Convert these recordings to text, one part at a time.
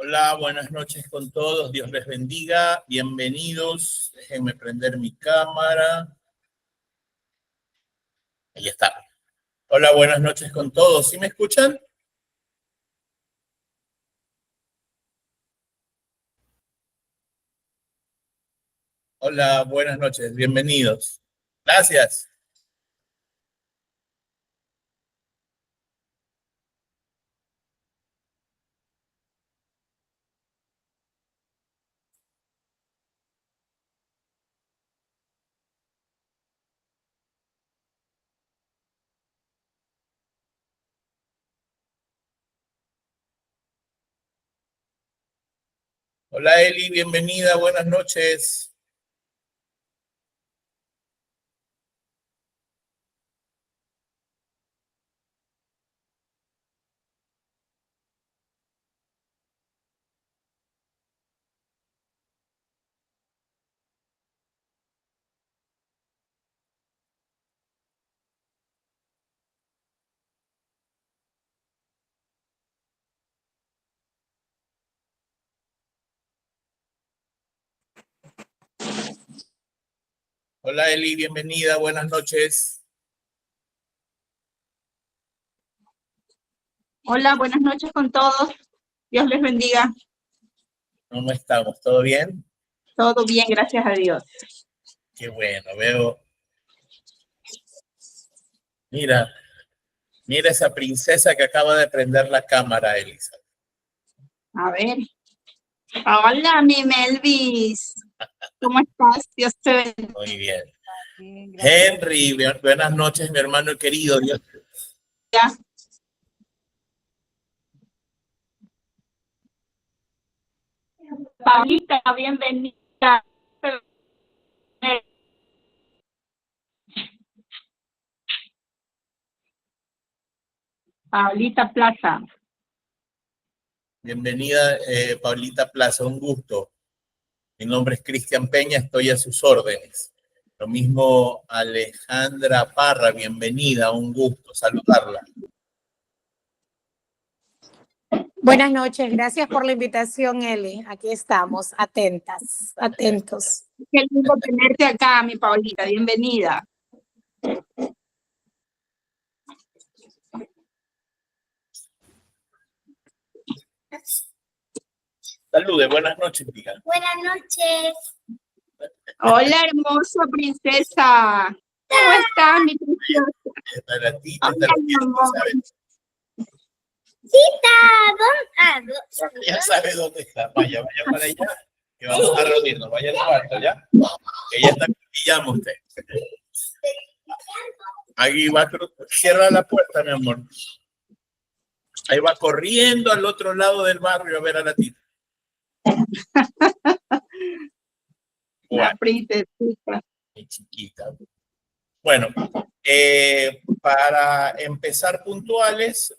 Hola, buenas noches con todos. Dios les bendiga. Bienvenidos. Déjenme prender mi cámara. Ahí está. Hola, buenas noches con todos. ¿Sí me escuchan? Hola, buenas noches. Bienvenidos. Gracias. Hola, Eli. Bienvenida. Buenas noches. Hola, Eli. Bienvenida. Buenas noches. Hola, buenas noches con todos. Dios les bendiga. ¿Cómo estamos? ¿Todo bien? Todo bien, gracias a Dios. Qué bueno, veo. Mira esa princesa que acaba de prender la cámara, Elisa. A ver. Hola, mi Melvis. ¿Cómo estás? Dios te bendiga. Muy bien. Henry, buenas noches, mi hermano querido. Dios. Paulita, bienvenida. Paulita Plaza. Bienvenida, Paulita Plaza, un gusto. Mi nombre es Cristian Peña, estoy a sus órdenes. Lo mismo Alejandra Parra, bienvenida, un gusto saludarla. Buenas noches, gracias por la invitación, Eli. Aquí estamos, atentas, atentos. Qué lindo tenerte acá, mi Paulita, bienvenida. Salude, buenas noches, diga. Buenas noches. Hola, hermosa princesa. ¿Cómo estás, mi preciosa? Para ti, Hola, mi amor. Ya sabe dónde está. Vaya para allá, que vamos a reunirnos. Vaya al cuarto, ¿ya? Que ya está en pijama usted. Ahí va, cierra la puerta, mi amor. Ahí va corriendo al otro lado del barrio a ver a la tita. La princesita. Mi chiquita. Bueno, para empezar puntuales,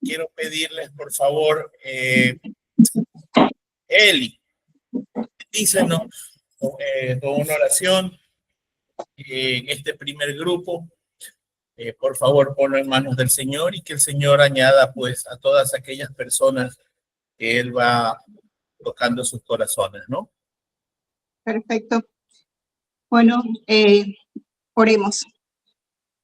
quiero pedirles, por favor, Eli, dícenos con una oración en este primer grupo. Por favor, ponlo en manos del Señor y que el Señor añada pues a todas aquellas personas que Él va tocando sus corazones, ¿no? Perfecto. Bueno, oremos.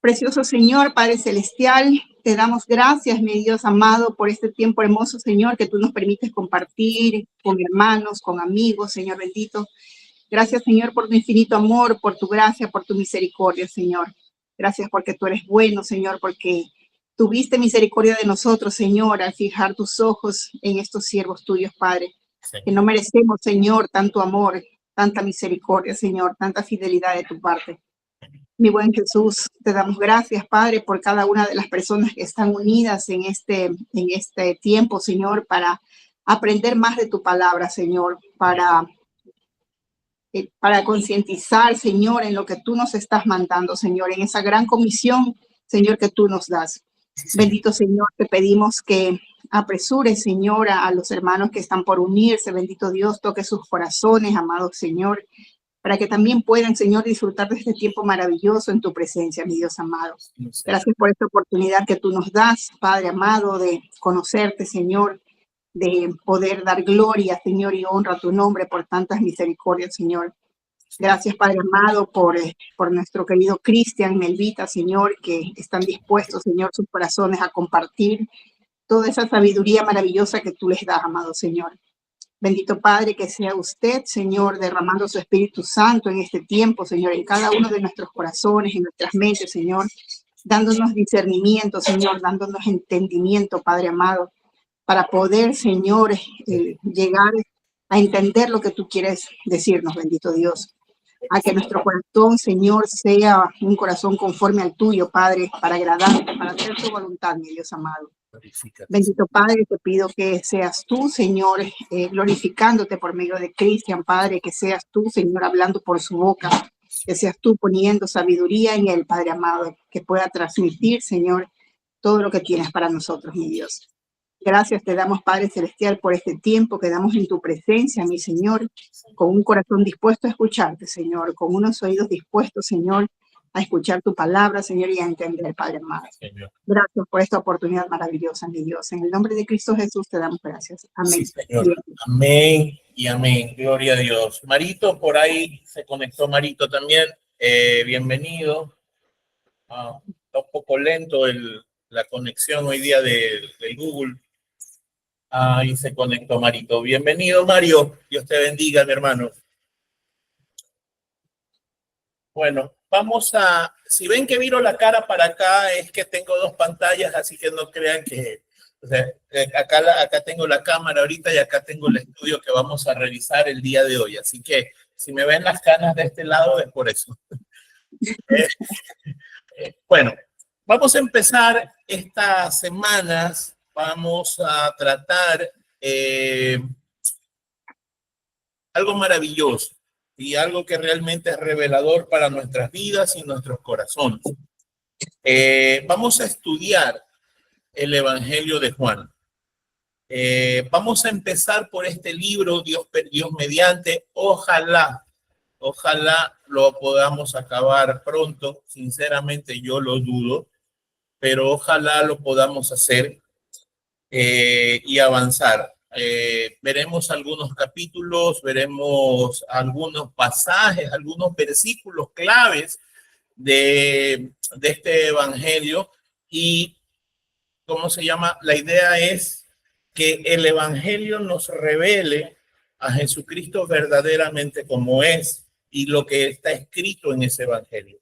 Precioso Señor, Padre Celestial, te damos gracias, mi Dios amado, por este tiempo hermoso, Señor, que tú nos permites compartir con hermanos, con amigos, Señor bendito. Gracias, Señor, por tu infinito amor, por tu gracia, por tu misericordia, Señor. Gracias porque tú eres bueno, Señor, porque tuviste misericordia de nosotros, Señor, al fijar tus ojos en estos siervos tuyos, Padre. Sí. Que no merecemos, Señor, tanto amor, tanta misericordia, Señor, tanta fidelidad de tu parte. Mi buen Jesús, te damos gracias, Padre, por cada una de las personas que están unidas en este tiempo, Señor, para aprender más de tu palabra, Señor, para concientizar, Señor, en lo que tú nos estás mandando, Señor, en esa gran comisión, Señor, que tú nos das. Sí. Bendito Señor, te pedimos que apresures, Señor, a los hermanos que están por unirse. Bendito Dios, toque sus corazones, amado Señor. para que también puedan, Señor, disfrutar de este tiempo maravilloso en tu presencia, mi Dios amado. Gracias por esta oportunidad que tú nos das, Padre amado, de conocerte, Señor, de poder dar gloria, Señor, y honra a tu nombre por tantas misericordias, Señor. Gracias, Padre amado, por nuestro querido Cristian, Melvita, Señor, que están dispuestos, Señor, sus corazones a compartir toda esa sabiduría maravillosa que tú les das, amado Señor. Bendito Padre, que sea usted, Señor, derramando su Espíritu Santo en este tiempo, Señor, en cada uno de nuestros corazones, en nuestras mentes, Señor, dándonos discernimiento, Señor, dándonos entendimiento, Padre amado, para poder, Señor, llegar a entender lo que tú quieres decirnos, bendito Dios. A que nuestro corazón, Señor, sea un corazón conforme al tuyo, Padre, para agradarte, para hacer tu voluntad, mi Dios amado. Bendito Padre, te pido que seas tú, Señor, glorificándote por medio de Cristian, Padre, que seas tú, Señor, hablando por su boca, que seas tú poniendo sabiduría en él, Padre amado, que pueda transmitir, Señor, todo lo que tienes para nosotros, mi Dios. Gracias te damos, Padre Celestial, por este tiempo que damos en tu presencia, mi Señor, con un corazón dispuesto a escucharte, Señor, con unos oídos dispuestos, Señor, a escuchar tu palabra, Señor, y a entender, Padre amado. Señor. Gracias por esta oportunidad maravillosa, mi Dios. En el nombre de Cristo Jesús te damos gracias. Amén. Sí, Señor. Amén y amén. Gloria a Dios. Marito, por ahí se conectó Marito también. Bienvenido. Está un poco lento la conexión hoy día del Google. Ahí se conectó Marito. Bienvenido, Mario. Dios te bendiga, mi hermano. Bueno, si ven que viro la cara para acá, es que tengo dos pantallas, así que no crean que, o sea, acá tengo la cámara ahorita y acá tengo el estudio que vamos a revisar el día de hoy. Así que si me ven las canas de este lado es por eso. Bueno, vamos a empezar estas semanas, vamos a tratar algo maravilloso y algo que realmente es revelador para nuestras vidas y nuestros corazones. Vamos a estudiar el Evangelio de Juan. Vamos a empezar por este libro, Dios mediante. Ojalá lo podamos acabar pronto. Sinceramente yo lo dudo, pero ojalá lo podamos hacer y avanzar. Veremos algunos capítulos, veremos algunos pasajes, algunos versículos claves de este evangelio y, ¿cómo se llama? La idea es que el evangelio nos revele a Jesucristo verdaderamente como es y lo que está escrito en ese evangelio.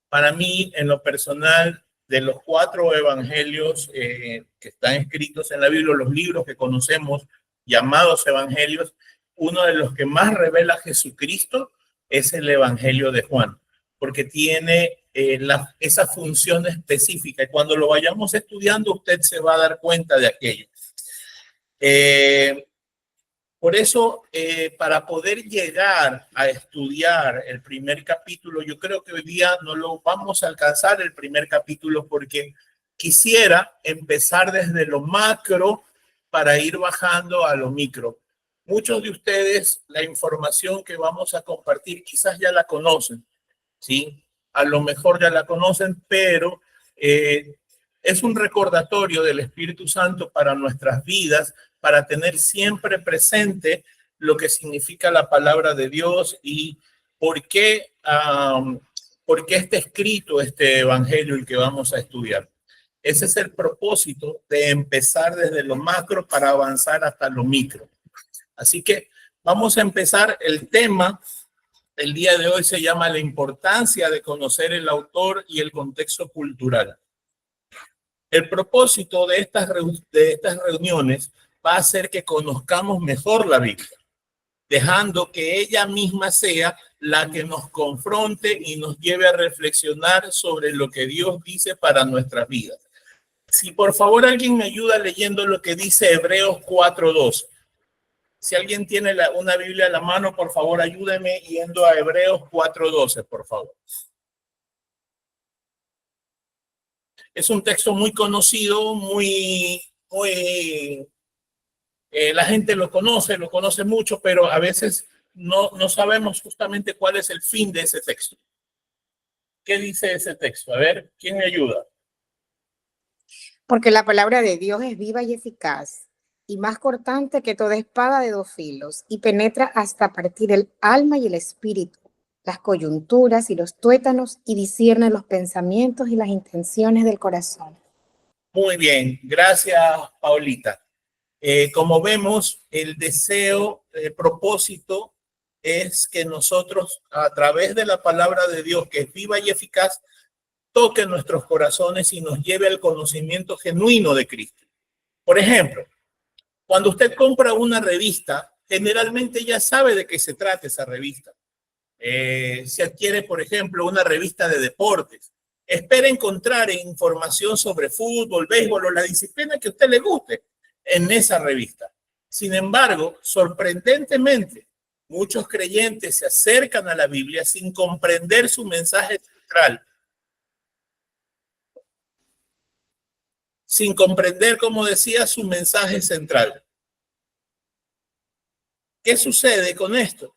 Para mí, en lo personal, de los 4 evangelios que están escritos en la Biblia, los libros que conocemos llamados evangelios, uno de los que más revela a Jesucristo es el Evangelio de Juan, porque tiene esa función específica y cuando lo vayamos estudiando usted se va a dar cuenta de aquello. Por eso, para poder llegar a estudiar el primer capítulo, yo creo que hoy día no lo vamos a alcanzar el primer capítulo porque quisiera empezar desde lo macro para ir bajando a lo micro. Muchos de ustedes la información que vamos a compartir quizás ya la conocen, ¿sí? A lo mejor ya la conocen, pero es un recordatorio del Espíritu Santo para nuestras vidas, para tener siempre presente lo que significa la palabra de Dios y por qué está escrito este evangelio el que vamos a estudiar. Ese es el propósito de empezar desde lo macro para avanzar hasta lo micro. Así que vamos a empezar. El tema del día de hoy se llama la importancia de conocer el autor y el contexto cultural. El propósito de estas reuniones va a ser que conozcamos mejor la Biblia, dejando que ella misma sea la que nos confronte y nos lleve a reflexionar sobre lo que Dios dice para nuestras vidas. Si por favor alguien me ayuda leyendo lo que dice Hebreos 4:12. Si alguien tiene una Biblia a la mano, por favor ayúdeme yendo a Hebreos 4:12, por favor. Es un texto muy conocido, la gente lo conoce mucho, pero a veces no sabemos justamente cuál es el fin de ese texto. ¿Qué dice ese texto? A ver, ¿quién me ayuda? Porque la palabra de Dios es viva y eficaz, y más cortante que toda espada de dos filos, y penetra hasta partir el alma y el espíritu, las coyunturas y los tuétanos, y discierne los pensamientos y las intenciones del corazón. Muy bien, gracias, Paulita. Como vemos, el deseo, el propósito es que nosotros, a través de la palabra de Dios, que es viva y eficaz, toque nuestros corazones y nos lleve al conocimiento genuino de Cristo. Por ejemplo, cuando usted compra una revista, generalmente ya sabe de qué se trata esa revista. Si adquiere, por ejemplo, una revista de deportes, espera encontrar información sobre fútbol, béisbol o la disciplina que a usted le guste en esa revista. Sin embargo, sorprendentemente, muchos creyentes se acercan a la Biblia sin comprender su mensaje central, sin comprender, como decía, su mensaje central. ¿Qué sucede con esto?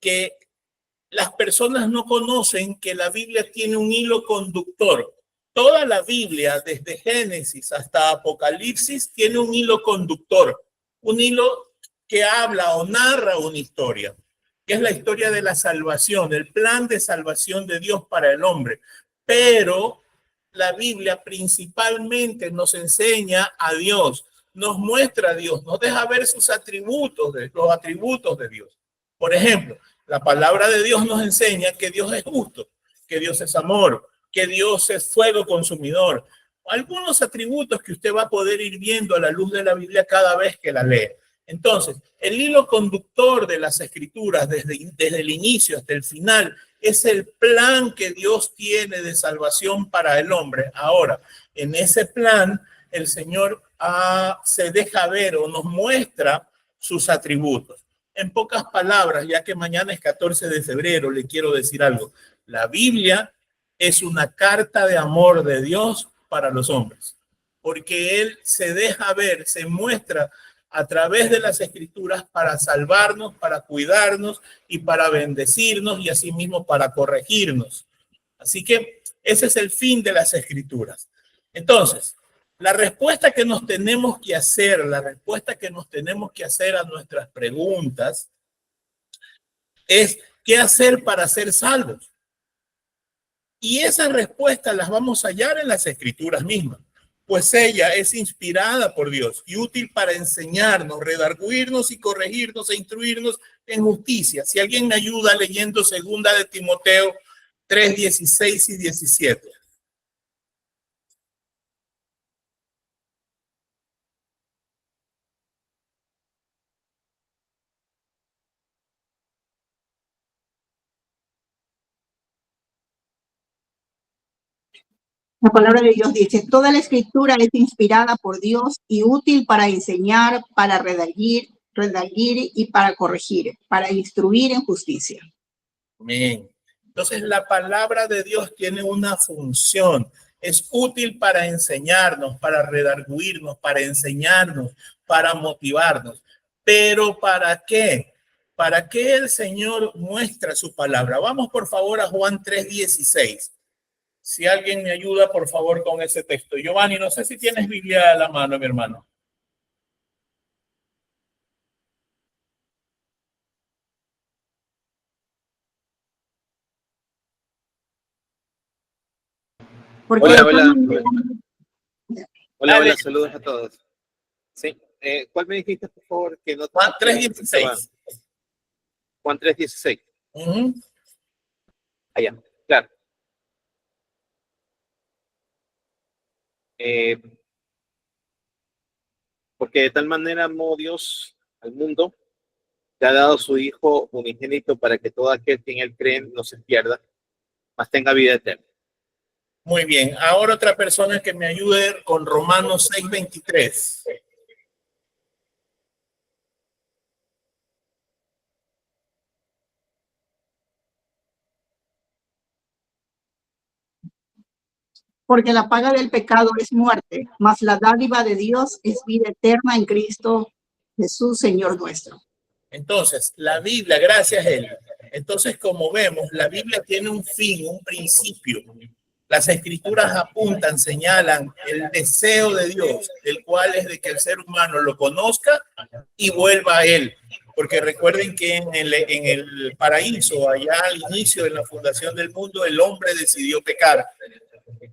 Que las personas no conocen que la Biblia tiene un hilo conductor. Toda la Biblia, desde Génesis hasta Apocalipsis, tiene un hilo conductor, un hilo que habla o narra una historia, que es la historia de la salvación, el plan de salvación de Dios para el hombre. Pero la Biblia principalmente nos enseña a Dios, nos muestra a Dios, nos deja ver sus atributos, los atributos de Dios. Por ejemplo, la palabra de Dios nos enseña que Dios es justo, que Dios es amor, que Dios es fuego consumidor. Algunos atributos que usted va a poder ir viendo a la luz de la Biblia cada vez que la lee. Entonces, el hilo conductor de las escrituras desde el inicio hasta el final es el plan que Dios tiene de salvación para el hombre. Ahora, en ese plan, el Señor se deja ver o nos muestra sus atributos. En pocas palabras, ya que mañana es 14 de febrero, le quiero decir algo. La Biblia es una carta de amor de Dios para los hombres, porque Él se deja ver, se muestra a través de las escrituras para salvarnos, para cuidarnos y para bendecirnos y asimismo para corregirnos. Así que ese es el fin de las escrituras. Entonces, la respuesta que nos tenemos que hacer, a nuestras preguntas es ¿qué hacer para ser salvos? Y esas respuestas las vamos a hallar en las escrituras mismas, pues ella es inspirada por Dios y útil para enseñarnos, redarguirnos y corregirnos e instruirnos en justicia. Si alguien me ayuda leyendo 2 de Timoteo 3, 16 y 17. La palabra de Dios dice, toda la escritura es inspirada por Dios y útil para enseñar, para redarguir y para corregir, para instruir en justicia. Amén. Entonces la palabra de Dios tiene una función. Es útil para enseñarnos, para redarguirnos, para enseñarnos, para motivarnos. Pero ¿para qué? ¿Para qué el Señor muestra su palabra? Vamos por favor a Juan 3:16. Si alguien me ayuda, por favor, con ese texto. Giovanni, no sé si tienes Biblia a la mano, mi hermano. Hola, saludos a todos. Sí, ¿cuál me dijiste, por favor? Que no Juan 3:16. Juan 3:16. Allá, claro. Porque de tal manera amó Dios al mundo, que ha dado su Hijo unigénito para que todo aquel que en él cree no se pierda, mas tenga vida eterna. Muy bien. Ahora otra persona que me ayude con Romanos 6:23. Porque la paga del pecado es muerte, mas la dádiva de Dios es vida eterna en Cristo Jesús, Señor nuestro. Entonces, la Biblia, gracias a él. Entonces, como vemos, la Biblia tiene un fin, un principio. Las escrituras apuntan, señalan el deseo de Dios, el cual es de que el ser humano lo conozca y vuelva a él. Porque recuerden que en el paraíso, allá al inicio de la fundación del mundo, el hombre decidió pecar.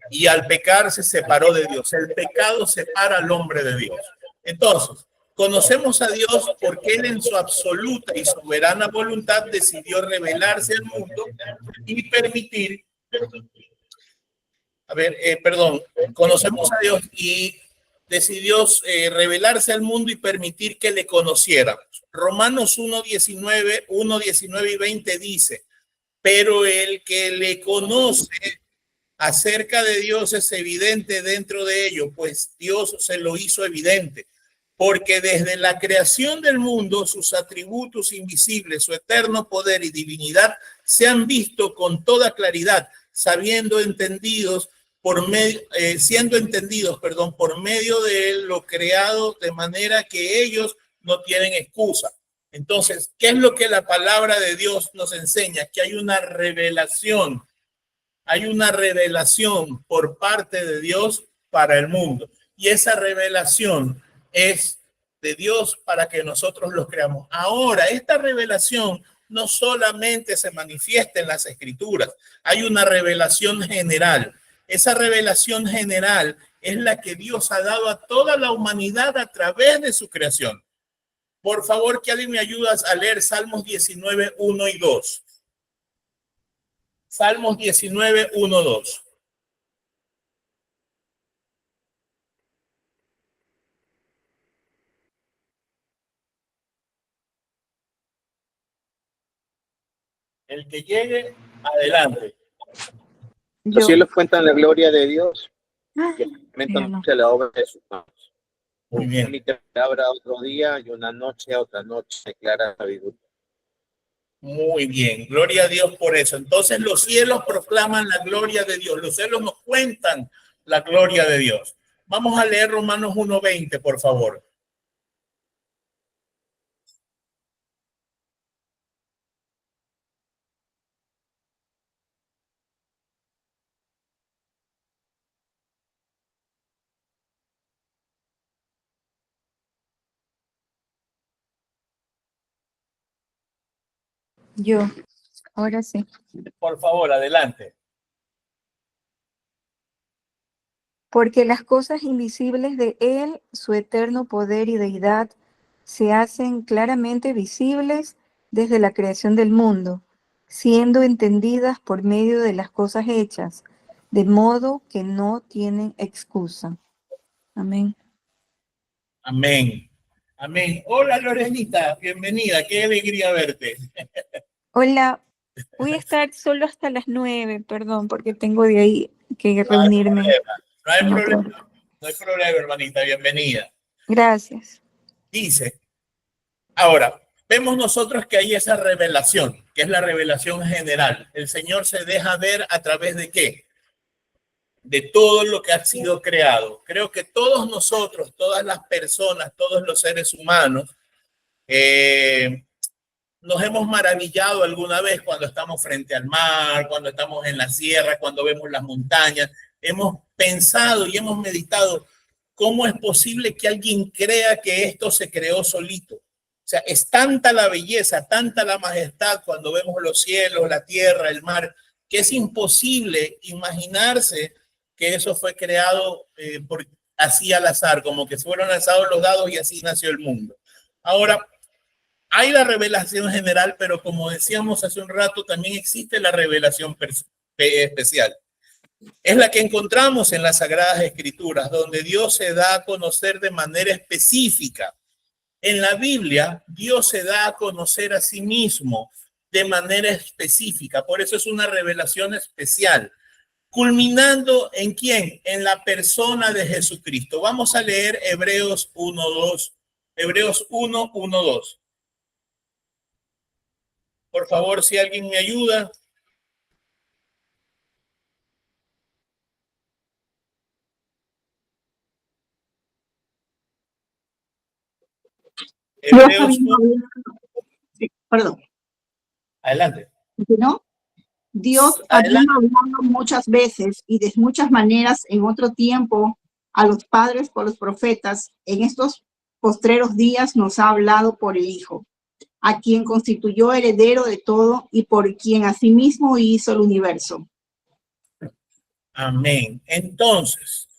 Y al pecar se separó de Dios. El pecado separa al hombre de Dios. Entonces, conocemos a Dios porque Él en su absoluta y soberana voluntad decidió revelarse al mundo y permitir, conocemos a Dios y decidió revelarse al mundo y permitir que le conociéramos. Romanos 1:19 y 20 dice, pero el que le conoce acerca de Dios es evidente dentro de ello, pues Dios se lo hizo evidente, porque desde la creación del mundo sus atributos invisibles, su eterno poder y divinidad se han visto con toda claridad, siendo entendidos por medio de él, lo creado, de manera que ellos no tienen excusa. Entonces, ¿qué es lo que la palabra de Dios nos enseña? Que hay una revelación por parte de Dios para el mundo. Y esa revelación es de Dios para que nosotros los creamos. Ahora, esta revelación no solamente se manifiesta en las escrituras, hay una revelación general. Esa revelación general es la que Dios ha dado a toda la humanidad a través de su creación. Por favor, que alguien me ayude a leer Salmos 19, 1 y 2. Salmos 19, 1, 2. El que llegue, adelante. Los cielos cuentan la gloria de Dios y Mira, no. la obra de sus manos. Muy bien. Y te habrá otro día y una noche a otra noche, declara sabiduría. Muy bien, gloria a Dios por eso. Entonces los cielos proclaman la gloria de Dios, los cielos nos cuentan la gloria de Dios. Vamos a leer Romanos 1:20, por favor. Yo, ahora sí. Por favor, adelante. Porque las cosas invisibles de Él, su eterno poder y deidad, se hacen claramente visibles desde la creación del mundo, siendo entendidas por medio de las cosas hechas, de modo que no tienen excusa. Amén. Amén. Amén. Hola Lorenita, bienvenida, qué alegría verte. Hola, voy a estar solo hasta las 9, perdón, porque tengo de ahí que reunirme. No hay en otro. problema, no hay problema, hermanita, bienvenida. Gracias. Dice, ahora, vemos nosotros que hay esa revelación, que es la revelación general. El Señor se deja ver a través de ¿qué? De todo lo que ha sido creado. Creo que todos nosotros, todas las personas, todos los seres humanos, nos hemos maravillado alguna vez cuando estamos frente al mar, cuando estamos en la sierra, cuando vemos las montañas. Hemos pensado y hemos meditado cómo es posible que alguien crea que esto se creó solito. O sea, es tanta la belleza, tanta la majestad cuando vemos los cielos, la tierra, el mar, que es imposible imaginarse que eso fue creado así al azar, como que fueron lanzados los dados y así nació el mundo. Ahora, hay la revelación general, pero como decíamos hace un rato, también existe la revelación especial. Es la que encontramos en las Sagradas Escrituras, donde Dios se da a conocer de manera específica. En la Biblia, Dios se da a conocer a sí mismo de manera específica. Por eso es una revelación especial. Culminando ¿en quién? En la persona de Jesucristo. Vamos a leer Hebreos 1:2. Hebreos 1:1-2. Por favor, si alguien me ayuda. Hebreos 1. perdón, Adelante. ¿no? Dios Adelante. habiendo hablado muchas veces y de muchas maneras en otro tiempo a los padres por los profetas, en estos postreros días nos ha hablado por el Hijo, a quien constituyó heredero de todo y por quien asimismo hizo el universo. Amén. Entonces,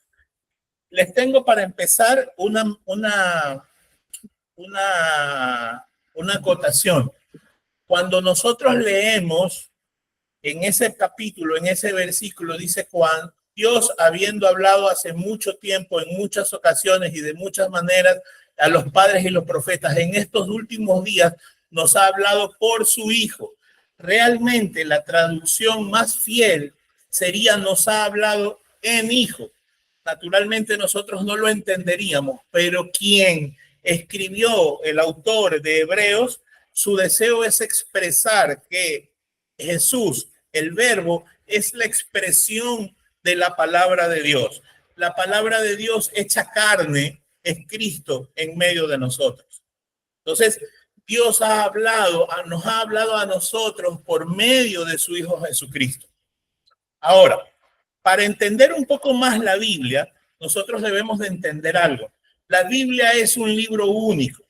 les tengo para empezar una acotación. Cuando nosotros leemos en ese capítulo, en ese versículo, dice Juan, Dios habiendo hablado hace mucho tiempo, en muchas ocasiones y de muchas maneras a los padres y los profetas, en estos últimos días nos ha hablado por su Hijo. Realmente la traducción más fiel sería nos ha hablado en Hijo. Naturalmente nosotros no lo entenderíamos, pero quien escribió, el autor de Hebreos, su deseo es expresar que Jesús, el verbo, es la expresión de la palabra de Dios. La palabra de Dios hecha carne es Cristo en medio de nosotros. Entonces, Dios nos ha hablado a nosotros por medio de su Hijo Jesucristo. Ahora, para entender un poco más la Biblia, nosotros debemos de entender algo. La Biblia es un libro único,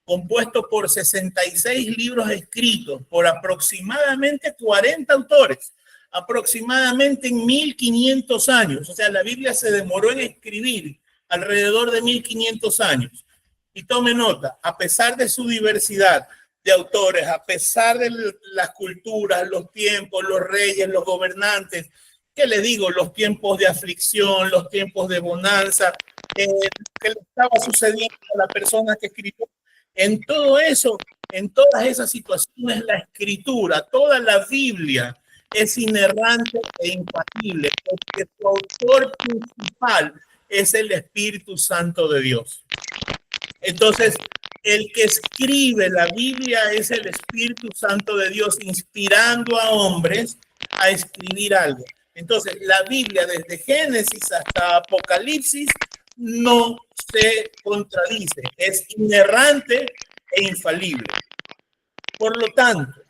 compuesto por 66 libros escritos por aproximadamente 40 autores, aproximadamente en 1500 años. O sea, la Biblia se demoró en escribir alrededor de 1500 años. Y tome nota, a pesar de su diversidad de autores, a pesar de las culturas, los tiempos, los reyes, los gobernantes, ¿qué le digo? Los tiempos de aflicción, los tiempos de bonanza, que le estaba sucediendo a la persona que escribió. En todo eso, en todas esas situaciones, la escritura, toda la Biblia es inerrante e infalible, porque su autor principal es el Espíritu Santo de Dios. Entonces, el que escribe la Biblia es el Espíritu Santo de Dios, inspirando a hombres a escribir algo. Entonces, la Biblia, desde Génesis hasta Apocalipsis, no se contradice, es inerrante e infalible. Por lo tanto,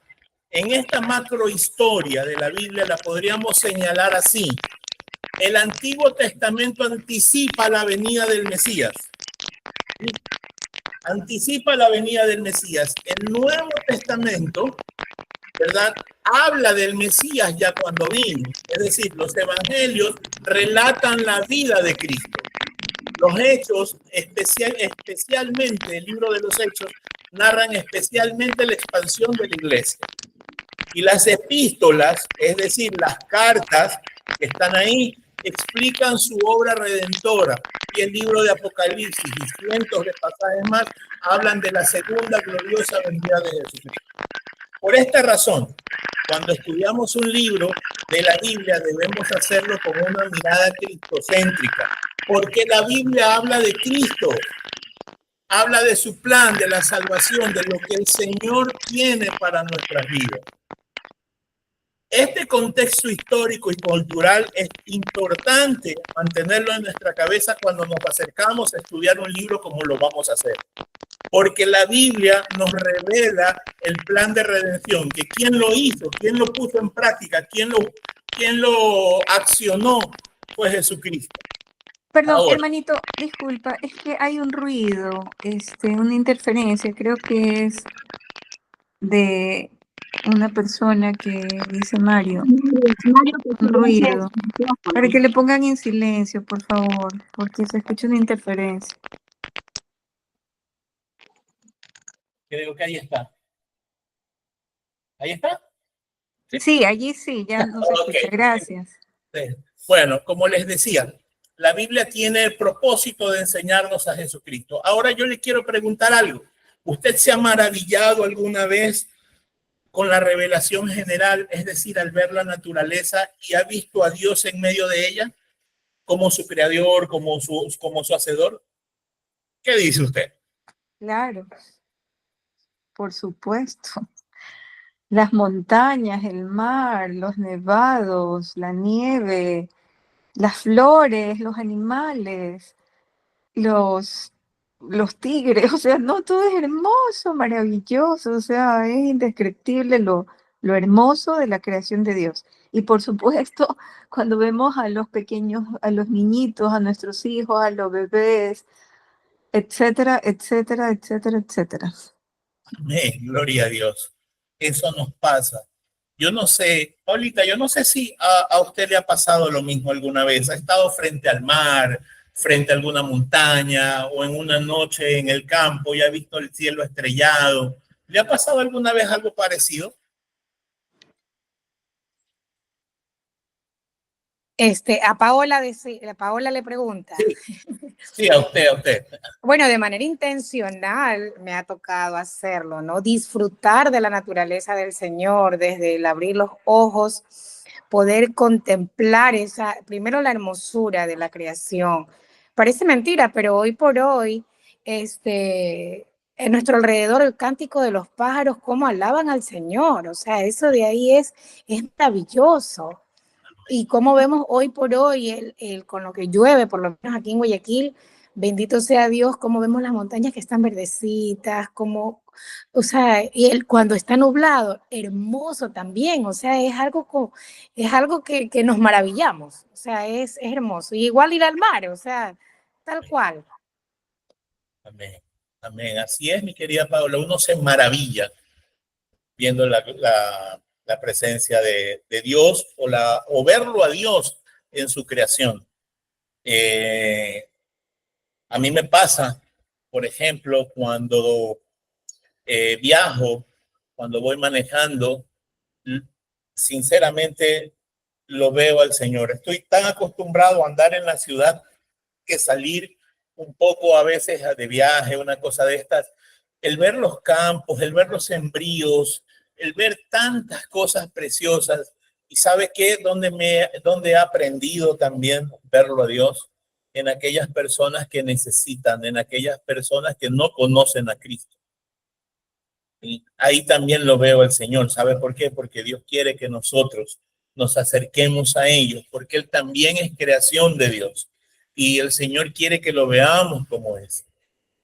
en esta macrohistoria de la Biblia la podríamos señalar así. El Antiguo Testamento anticipa la venida del Mesías. Anticipa la venida del Mesías. El Nuevo Testamento, ¿verdad?, habla del Mesías ya cuando vino. Es decir, los evangelios relatan la vida de Cristo. Los hechos, especialmente el libro de los hechos, narran especialmente la expansión de la iglesia. Y las epístolas, es decir, las cartas que están ahí, explican su obra redentora. Y el libro de Apocalipsis y cientos de pasajes más hablan de la segunda gloriosa venida de Jesucristo. Por esta razón, cuando estudiamos un libro de la Biblia, debemos hacerlo con una mirada cristocéntrica, porque la Biblia habla de Cristo, habla de su plan, de la salvación, de lo que el Señor tiene para nuestras vidas. Este contexto histórico y cultural es importante mantenerlo en nuestra cabeza cuando nos acercamos a estudiar un libro como lo vamos a hacer. Porque la Biblia nos revela el plan de redención, que quién lo hizo, quién lo puso en práctica, quién lo accionó, fue Jesucristo. Perdón, Ahora, hermanito, disculpa, es que hay un ruido, una interferencia, creo que es de una persona que dice Mario, un ruido. Para que le pongan en silencio, por favor, porque se escucha una interferencia. creo que ahí está. ¿Ahí está? Sí, allí sí, ya no se escucha. Okay. Gracias. Bueno, como les decía, la Biblia tiene el propósito de enseñarnos a Jesucristo. Ahora yo le quiero preguntar algo. ¿Usted se ha maravillado alguna vez con la revelación general, es decir, al ver la naturaleza y ha visto a Dios en medio de ella, como su creador, como su hacedor? ¿Qué dice usted? Claro, por supuesto. Las montañas, el mar, los nevados, la nieve, las flores, los animales, los tigres, o sea, no, todo es hermoso, maravilloso, o sea, es indescriptible lo hermoso de la creación de Dios. Y por supuesto, cuando vemos a los pequeños, a los niñitos, a nuestros hijos, a los bebés, etcétera, etcétera, etcétera, etcétera. Amén, gloria a Dios. Eso nos pasa. Yo no sé, Paulita, yo no sé si a usted le ha pasado lo mismo alguna vez. Ha estado frente al mar, frente a alguna montaña o en una noche en el campo y ha visto el cielo estrellado. ¿Le ha pasado alguna vez algo parecido? A Paola, a Paola le pregunta. Sí, a usted, a usted. Bueno, de manera intencional me ha tocado hacerlo, ¿no? Disfrutar de la naturaleza del Señor, desde el abrir los ojos, poder contemplar primero la hermosura de la creación. Parece mentira, pero hoy por hoy, en nuestro alrededor el cántico de los pájaros, cómo alaban al Señor. O sea, eso de ahí es maravilloso. Y como vemos hoy por hoy, con lo que llueve, por lo menos aquí en Guayaquil, bendito sea Dios, como vemos las montañas que están verdecitas, o sea, cuando está nublado, hermoso también, o sea, es algo que nos maravillamos, o sea, es hermoso. Y igual ir al mar, o sea, tal cual. Amén, amén. Así es, mi querida Paola. Uno se maravilla viendo la presencia de Dios o verlo a Dios en su creación. A mí me pasa, por ejemplo, cuando viajo, cuando voy manejando, sinceramente lo veo al Señor. Estoy tan acostumbrado a andar en la ciudad que salir un poco a veces de viaje, una cosa de estas, el ver los campos, el ver los sembríos, el ver tantas cosas preciosas. ¿Y sabe qué? Donde he aprendido también verlo a Dios, en aquellas personas que necesitan, en aquellas personas que no conocen a Cristo. Y ahí también lo veo el Señor. ¿Sabe por qué? Porque Dios quiere que nosotros nos acerquemos a ellos, porque Él también es creación de Dios. Y el Señor quiere que lo veamos como es.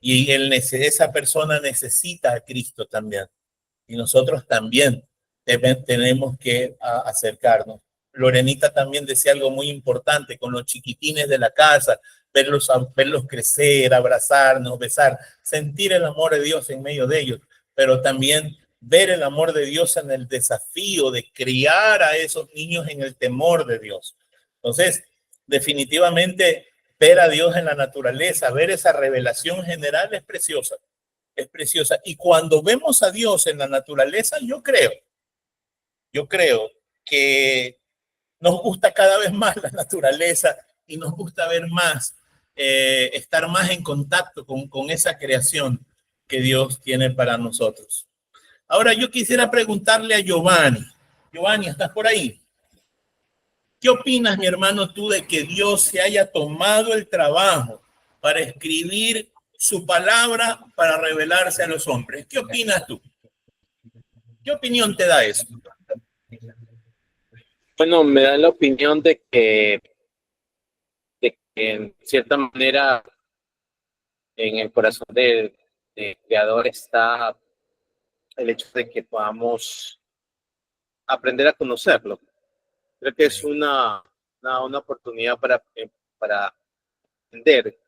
Y esa persona necesita a Cristo también. Y nosotros también tenemos que acercarnos. Lorenita también decía algo muy importante con los chiquitines de la casa, verlos crecer, abrazarnos, besar, sentir el amor de Dios en medio de ellos, pero también ver el amor de Dios en el desafío de criar a esos niños en el temor de Dios. Entonces, definitivamente, ver a Dios en la naturaleza, ver esa revelación general es preciosa. Es preciosa. Y cuando vemos a Dios en la naturaleza, yo creo que nos gusta cada vez más la naturaleza y nos gusta ver más, estar más en contacto con esa creación que Dios tiene para nosotros. Ahora yo quisiera preguntarle a Giovanni. Giovanni, ¿estás por ahí? ¿Qué opinas, mi hermano, tú de que Dios se haya tomado el trabajo para escribir su palabra para revelarse a los hombres? ¿Qué opinas tú? ¿Qué opinión te da eso? Bueno, me da la opinión de que en cierta manera en el corazón del creador está el hecho de que podamos aprender a conocerlo. Creo que es una oportunidad para entender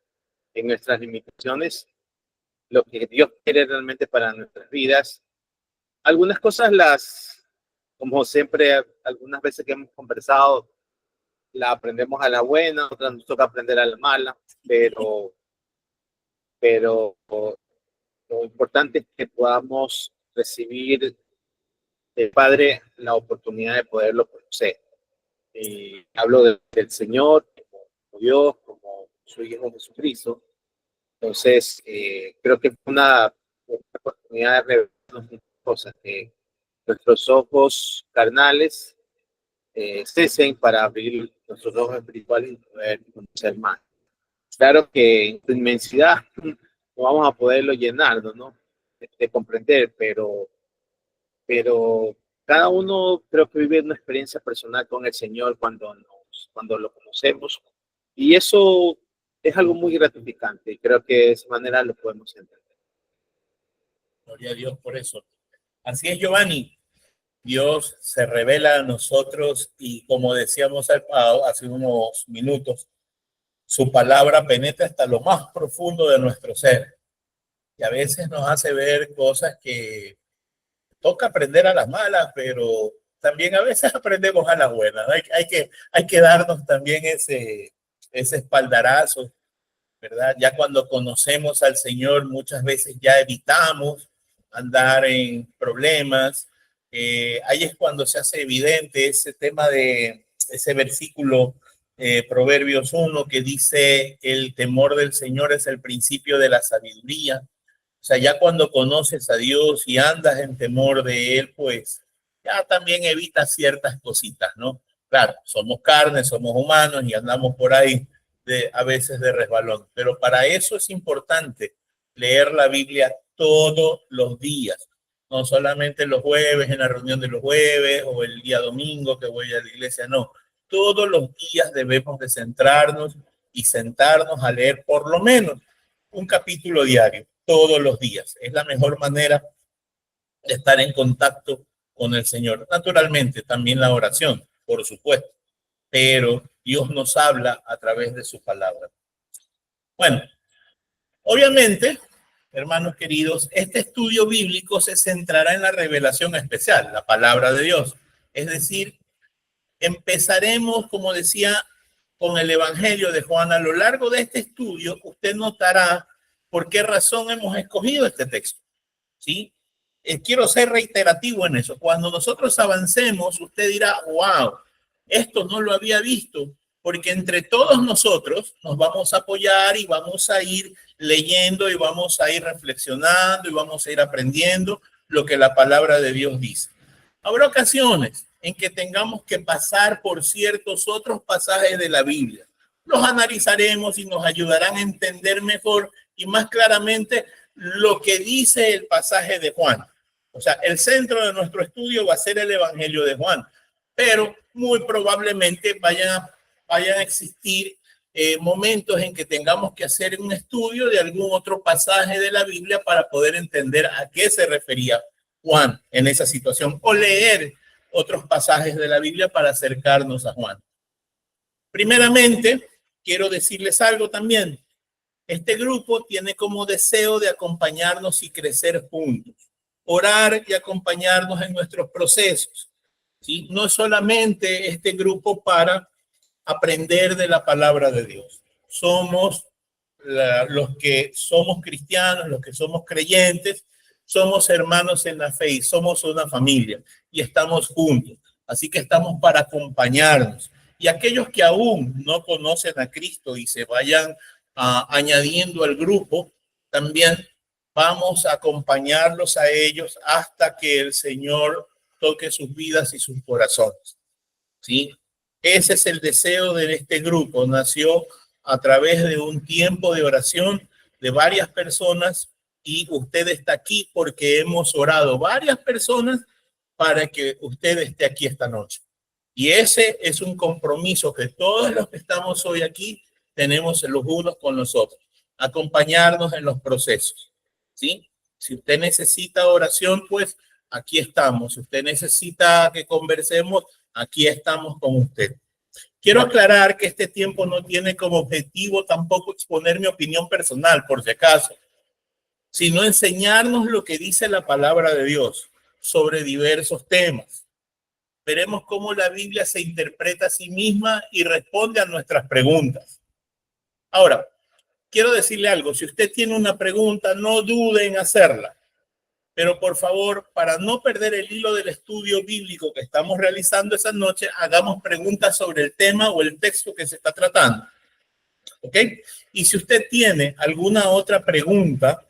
en nuestras limitaciones lo que Dios quiere realmente para nuestras vidas. Algunas cosas como siempre, algunas veces que hemos conversado, la aprendemos a la buena, otras nos toca aprender a la mala, pero lo importante es que podamos recibir del Padre la oportunidad de poderlo conocer. Hablo del Señor como Dios, como su Hijo Jesucristo. Entonces, creo que es una oportunidad de revelarnos muchas cosas, que nuestros ojos carnales cesen para abrir nuestros ojos espirituales y poder conocer más. Claro que en su inmensidad no vamos a poderlo llenar, ¿no? De comprender, pero cada uno creo que vive una experiencia personal con el Señor cuando lo conocemos. Y eso es algo muy gratificante y creo que de esa manera lo podemos entender. Gloria a Dios por eso. Así es, Giovanni. Dios se revela a nosotros y como decíamos hace unos minutos, su palabra penetra hasta lo más profundo de nuestro ser. Y a veces nos hace ver cosas que toca aprender a las malas, pero también a veces aprendemos a las buenas. Hay que darnos también ese espaldarazo, ¿verdad? Ya cuando conocemos al Señor, muchas veces ya evitamos andar en problemas. Ahí es cuando se hace evidente ese tema de ese versículo, Proverbios 1, que dice: el temor del Señor es el principio de la sabiduría. O sea, ya cuando conoces a Dios y andas en temor de Él, pues ya también evitas ciertas cositas, ¿no? Claro, somos carne, somos humanos y andamos por ahí a veces de resbalón. Pero para eso es importante leer la Biblia todos los días. No solamente los jueves, en la reunión de los jueves o el día domingo que voy a la iglesia, no. Todos los días debemos de centrarnos y sentarnos a leer por lo menos un capítulo diario, todos los días. Es la mejor manera de estar en contacto con el Señor. Naturalmente, también la oración, por supuesto, pero Dios nos habla a través de su palabra. Bueno, obviamente, hermanos queridos, este estudio bíblico se centrará en la revelación especial, la palabra de Dios. Es decir, empezaremos, como decía, con el Evangelio de Juan. A lo largo de este estudio, usted notará por qué razón hemos escogido este texto, ¿sí? Quiero ser reiterativo en eso. Cuando nosotros avancemos, usted dirá: wow, esto no lo había visto, porque entre todos nosotros nos vamos a apoyar y vamos a ir leyendo y vamos a ir reflexionando y vamos a ir aprendiendo lo que la palabra de Dios dice. Habrá ocasiones en que tengamos que pasar por ciertos otros pasajes de la Biblia. Los analizaremos y nos ayudarán a entender mejor y más claramente lo que dice el pasaje de Juan. O sea, el centro de nuestro estudio va a ser el Evangelio de Juan, pero muy probablemente vayan a existir momentos en que tengamos que hacer un estudio de algún otro pasaje de la Biblia para poder entender a qué se refería Juan en esa situación, o leer otros pasajes de la Biblia para acercarnos a Juan. Primeramente, quiero decirles algo también. Este grupo tiene como deseo de acompañarnos y crecer juntos, orar y acompañarnos en nuestros procesos, ¿sí? No es solamente este grupo para aprender de la palabra de Dios. Somos los que somos cristianos, los que somos creyentes, somos hermanos en la fe y somos una familia y estamos juntos. Así que estamos para acompañarnos. Y aquellos que aún no conocen a Cristo y se vayan añadiendo al grupo, también vamos a acompañarlos a ellos hasta que el Señor toque sus vidas y sus corazones, ¿sí? Ese es el deseo de este grupo. Nació a través de un tiempo de oración de varias personas y usted está aquí porque hemos orado varias personas para que usted esté aquí esta noche. Y ese es un compromiso que todos los que estamos hoy aquí tenemos los unos con los otros, acompañarnos en los procesos, ¿sí? Si usted necesita oración, pues aquí estamos. Si usted necesita que conversemos, aquí estamos con usted. Quiero aclarar que este tiempo no tiene como objetivo tampoco exponer mi opinión personal, por si acaso, sino enseñarnos lo que dice la palabra de Dios sobre diversos temas. Veremos cómo la Biblia se interpreta a sí misma y responde a nuestras preguntas. Ahora, quiero decirle algo. Si usted tiene una pregunta, no dude en hacerla. Pero por favor, para no perder el hilo del estudio bíblico que estamos realizando esa noche, hagamos preguntas sobre el tema o el texto que se está tratando. ¿Ok? Y si usted tiene alguna otra pregunta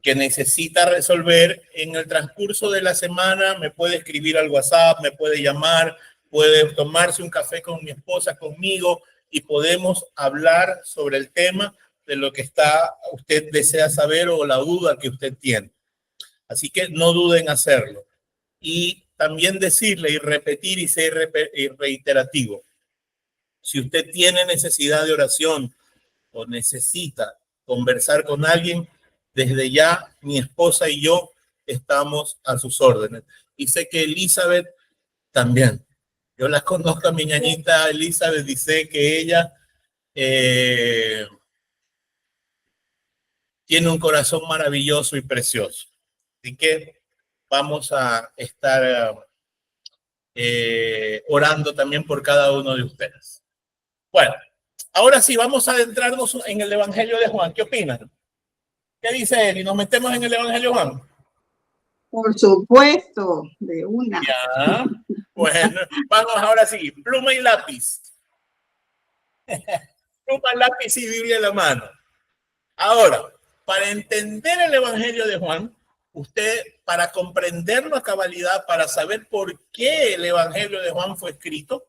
que necesita resolver en el transcurso de la semana, me puede escribir al WhatsApp, me puede llamar, puede tomarse un café con mi esposa, conmigo, y podemos hablar sobre el tema de lo que usted desea saber o la duda que usted tiene. Así que no duden en hacerlo. Y también decirle y repetir y ser reiterativo. Si usted tiene necesidad de oración, o necesita conversar con alguien, desde ya mi esposa y yo estamos a sus órdenes. Y sé que Elizabeth también. Yo la conozco a mi ñañita Elizabeth y sé que ella tiene un corazón maravilloso y precioso. Así que vamos a estar orando también por cada uno de ustedes. Bueno, ahora sí, vamos a adentrarnos en el Evangelio de Juan. ¿Qué opinan? ¿Qué dice él? ¿Y nos metemos en el Evangelio de Juan? Por supuesto, de una. Ya. Bueno, vamos ahora sí. Pluma y lápiz. Pluma, lápiz y Biblia en la mano. Ahora, para entender el Evangelio de Juan, usted, para comprenderlo a cabalidad, para saber por qué el Evangelio de Juan fue escrito,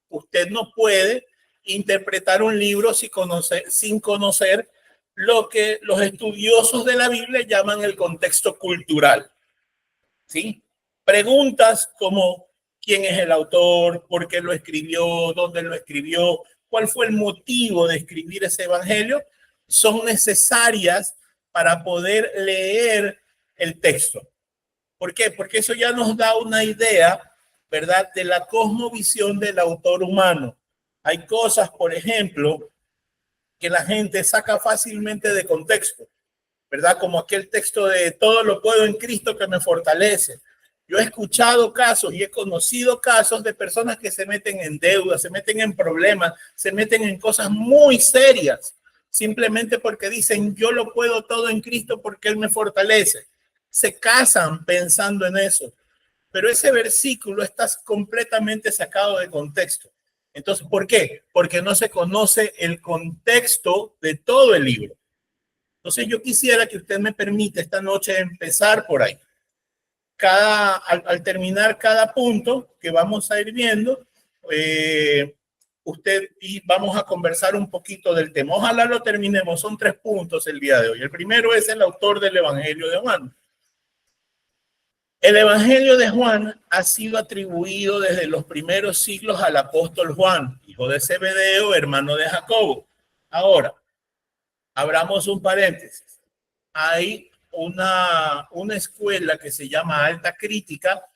usted no puede interpretar un libro sin conocer lo que los estudiosos de la Biblia llaman el contexto cultural. ¿Sí? Preguntas como quién es el autor, por qué lo escribió, dónde lo escribió, cuál fue el motivo de escribir ese evangelio, son necesarias para poder leer el texto. ¿Por qué? Porque eso ya nos da una idea, ¿verdad?, de la cosmovisión del autor humano. Hay cosas, por ejemplo, que la gente saca fácilmente de contexto, ¿verdad? Como aquel texto de todo lo puedo en Cristo que me fortalece. Yo he escuchado casos y he conocido casos de personas que se meten en deudas, se meten en problemas, se meten en cosas muy serias, simplemente porque dicen yo lo puedo todo en Cristo porque Él me fortalece. Se casan pensando en eso, pero ese versículo está completamente sacado de contexto. Entonces, ¿por qué? Porque no se conoce el contexto de todo el libro. Entonces yo quisiera que usted me permita esta noche empezar por ahí. Al terminar cada punto que vamos a ir viendo, usted y vamos a conversar un poquito del tema. Ojalá lo terminemos. Son 3 puntos el día de hoy. El primero es el autor del Evangelio de Juan. El Evangelio de Juan ha sido atribuido desde los primeros siglos al apóstol Juan, hijo de Zebedeo, hermano de Jacobo. Ahora, abramos un paréntesis. Hay una escuela que se llama Alta Crítica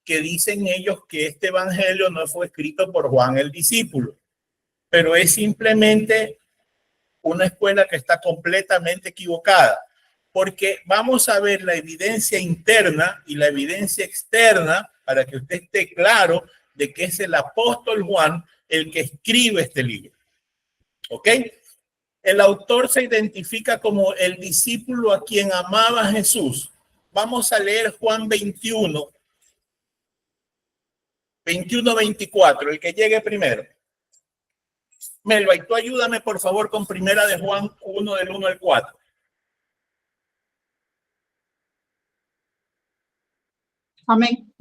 que dicen ellos que este evangelio no fue escrito por Juan el discípulo, pero es simplemente una escuela que está completamente equivocada, porque vamos a ver la evidencia interna y la evidencia externa para que usted esté claro de que es el apóstol Juan el que escribe este libro. ¿Ok? El autor se identifica como el discípulo a quien amaba Jesús. Vamos a leer Juan 21, 24, el que llegue primero. Melba, y tú ayúdame por favor con primera de Juan 1 del 1 al 4. Amén.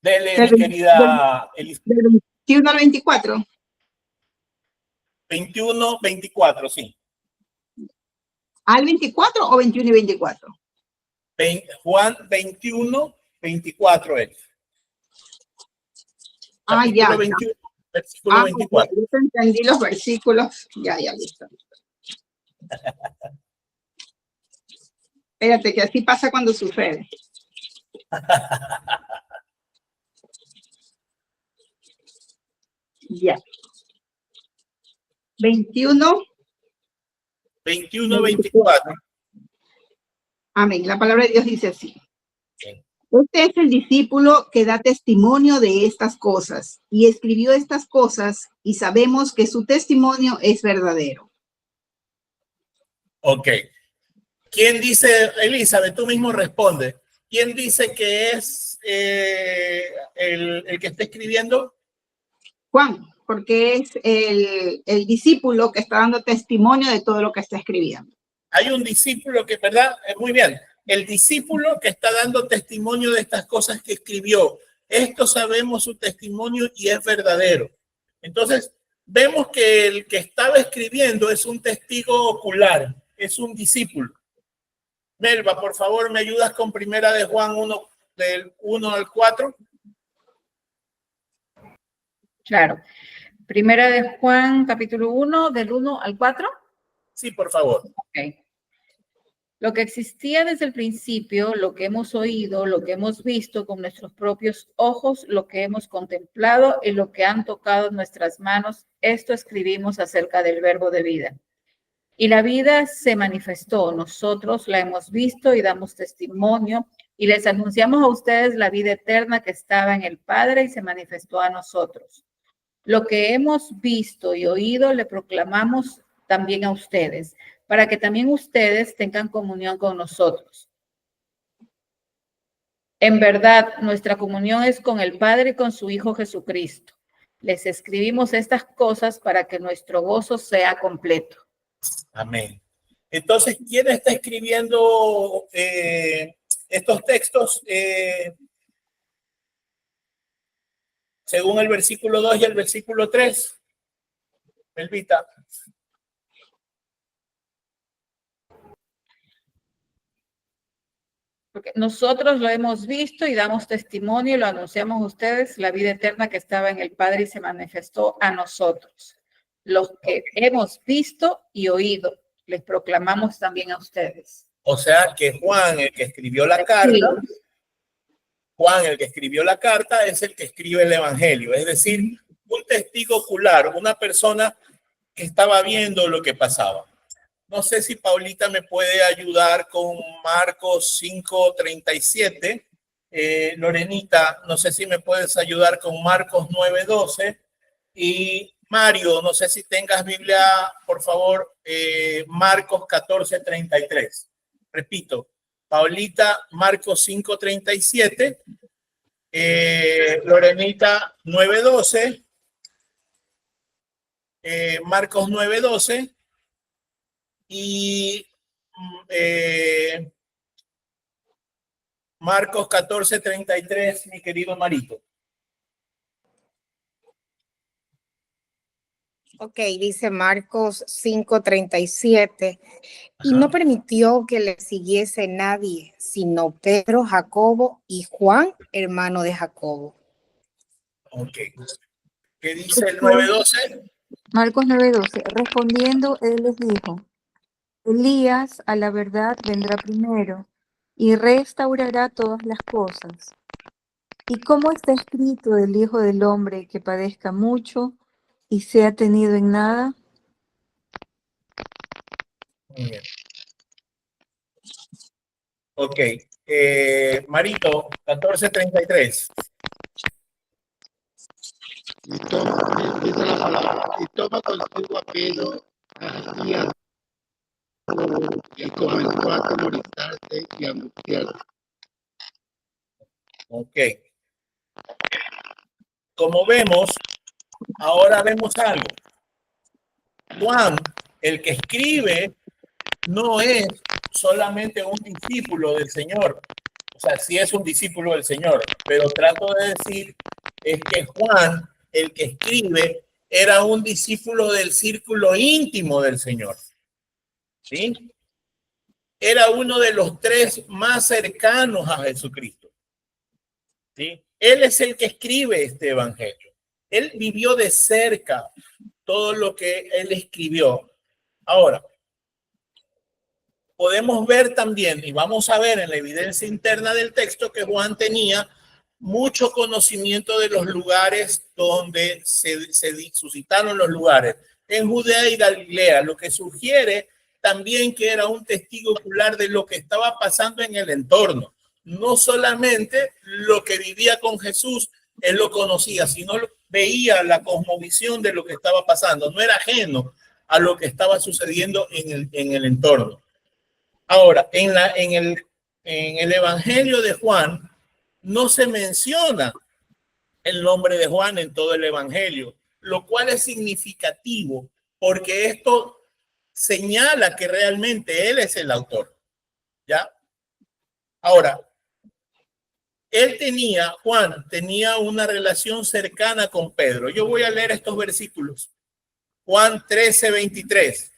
Dele, mi querida Elizabeth. Del 21 al 24. 21, 24, sí. ¿Al 24 o 21 y 24? Juan 21, 24 es. Ya. 21, versículo 24. Yo entendí los versículos. Ya, listo. Espérate, que así pasa cuando sucede. Ya. 21. 21, 24. Amén. La palabra de Dios dice así. Este es el discípulo que da testimonio de estas cosas y escribió estas cosas y sabemos que su testimonio es verdadero. Ok. ¿Quién dice, Elizabeth, tú mismo responde? ¿Quién dice que es el que está escribiendo? Juan, porque es el discípulo que está dando testimonio de todo lo que está escribiendo. Hay un discípulo que, ¿verdad? Muy bien. El discípulo que está dando testimonio de estas cosas que escribió. Esto sabemos su testimonio y es verdadero. Entonces, vemos que el que estaba escribiendo es un testigo ocular, es un discípulo. Melba, por favor, ¿me ayudas con primera de Juan 1, del 1 al 4? Claro. Primera de Juan, capítulo 1, del 1 al 4. Sí, por favor. Ok. Lo que existía desde el principio, lo que hemos oído, lo que hemos visto con nuestros propios ojos, lo que hemos contemplado y lo que han tocado nuestras manos, esto escribimos acerca del verbo de vida. Y la vida se manifestó, nosotros la hemos visto y damos testimonio y les anunciamos a ustedes la vida eterna que estaba en el Padre y se manifestó a nosotros. Lo que hemos visto y oído le proclamamos también a ustedes, para que también ustedes tengan comunión con nosotros. En verdad, nuestra comunión es con el Padre y con su Hijo Jesucristo. Les escribimos estas cosas para que nuestro gozo sea completo. Amén. Entonces, ¿quién está escribiendo estos textos según el versículo 2 y el versículo 3? Melvita. Porque nosotros lo hemos visto y damos testimonio y lo anunciamos a ustedes, la vida eterna que estaba en el Padre y se manifestó a nosotros. Los que hemos visto y oído, les proclamamos también a ustedes. O sea que Juan, el que escribió la carta, Juan, el que escribió la carta, es el que escribe el evangelio. Es decir, un testigo ocular, una persona que estaba viendo lo que pasaba. No sé si Paulita me puede ayudar con Marcos 5:37. Lorenita, no sé si me puedes ayudar con Marcos 9:12. Y Mario, no sé si tengas Biblia, por favor, Marcos 14:33. Repito, Paulita, Marcos 5:37. Lorenita 9:12. Marcos 9:12. Y Marcos 14:33, mi querido Marito. Ok, dice Marcos 5:37, y no permitió que le siguiese nadie, sino Pedro, Jacobo y Juan, hermano de Jacobo. Ok. ¿Qué dice el 9:12? Marcos 9:12. Respondiendo, él les dijo: Elías a la verdad vendrá primero y restaurará todas las cosas. ¿Y cómo está escrito del Hijo del Hombre que padezca mucho y sea tenido en nada? Muy bien. Ok. Marito, 14:33. Y toma, dice la palabra, y toma consigo a Pedro, y comenzó a atemorizarse y a angustiarse. Ok. Como vemos, ahora vemos algo. Juan, el que escribe, no es solamente un discípulo del Señor. O sea, sí es un discípulo del Señor, pero trato de decir es que Juan, el que escribe, era un discípulo del círculo íntimo del Señor. ¿Sí? Era uno de los tres más cercanos a Jesucristo. ¿Sí? Él es el que escribe este evangelio. Él vivió de cerca todo lo que él escribió. Ahora, podemos ver también, y vamos a ver en la evidencia interna del texto, que Juan tenía mucho conocimiento de los lugares donde se suscitaron los lugares, en Judea y Galilea, lo que sugiere también que era un testigo ocular de lo que estaba pasando en el entorno. No solamente lo que vivía con Jesús, él lo conocía, sino veía la cosmovisión de lo que estaba pasando. No era ajeno a lo que estaba sucediendo en el entorno. Ahora, en el Evangelio de Juan no se menciona el nombre de Juan en todo el Evangelio, lo cual es significativo porque esto señala que realmente él es el autor. ¿Ya? Ahora, Juan tenía una relación cercana con Pedro. Yo voy a leer estos versículos. Juan 13:23.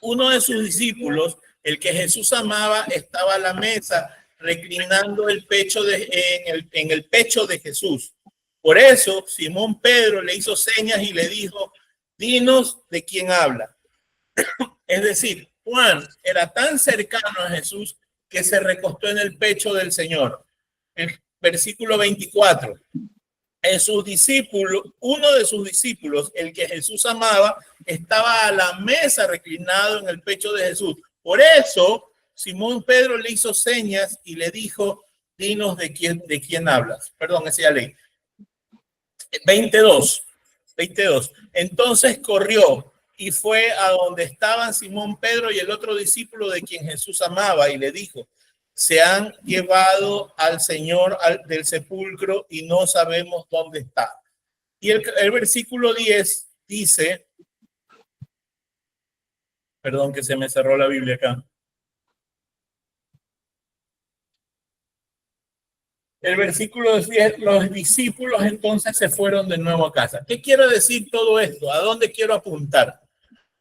Uno de sus discípulos, el que Jesús amaba, estaba a la mesa reclinando el pecho en el pecho de Jesús. Por eso Simón Pedro le hizo señas y le dijo, dinos de quién habla. Es decir, Juan era tan cercano a Jesús que se recostó en el pecho del Señor. El versículo 24. En sus discípulos, uno de sus discípulos, el que Jesús amaba, estaba a la mesa reclinado en el pecho de Jesús. Por eso Simón Pedro le hizo señas y le dijo, dinos de quién hablas. Perdón, esa ya leí. 22. Entonces corrió y fue a donde estaban Simón Pedro y el otro discípulo de quien Jesús amaba y le dijo, se han llevado al Señor del sepulcro y no sabemos dónde está. Y el versículo 10 dice, perdón que se me cerró la Biblia acá. El versículo 10, los discípulos entonces se fueron de nuevo a casa. ¿Qué quiero decir todo esto? ¿A dónde quiero apuntar?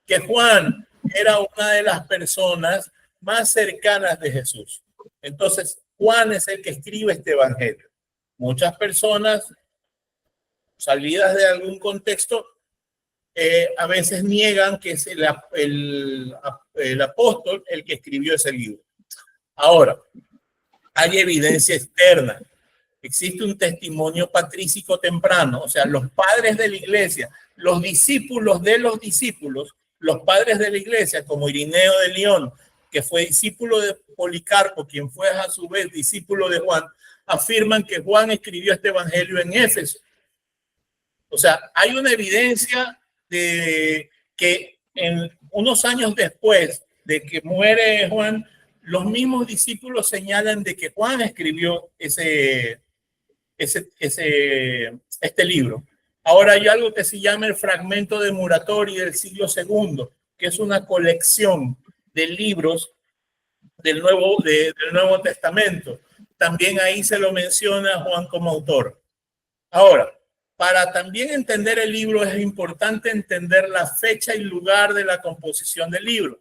Que Juan era una de las personas más cercanas de Jesús. Entonces, Juan es el que escribe este evangelio. Muchas personas, salidas de algún contexto, a veces niegan que es el apóstol el que escribió ese libro. Ahora, hay evidencia externa. Existe un testimonio patrístico temprano, o sea, los padres de la iglesia, los discípulos de los discípulos, los padres de la iglesia, como Irineo de León, que fue discípulo de Policarpo, quien fue a su vez discípulo de Juan, afirman que Juan escribió este evangelio en Éfeso. O sea, hay una evidencia de que en unos años después de que muere Juan, los mismos discípulos señalan de que Juan escribió este libro. Ahora hay algo que se llama el fragmento de Muratori del siglo II, que es una colección de libros del Nuevo Testamento. También ahí se lo menciona Juan como autor. Ahora, para también entender el libro es importante entender la fecha y lugar de la composición del libro.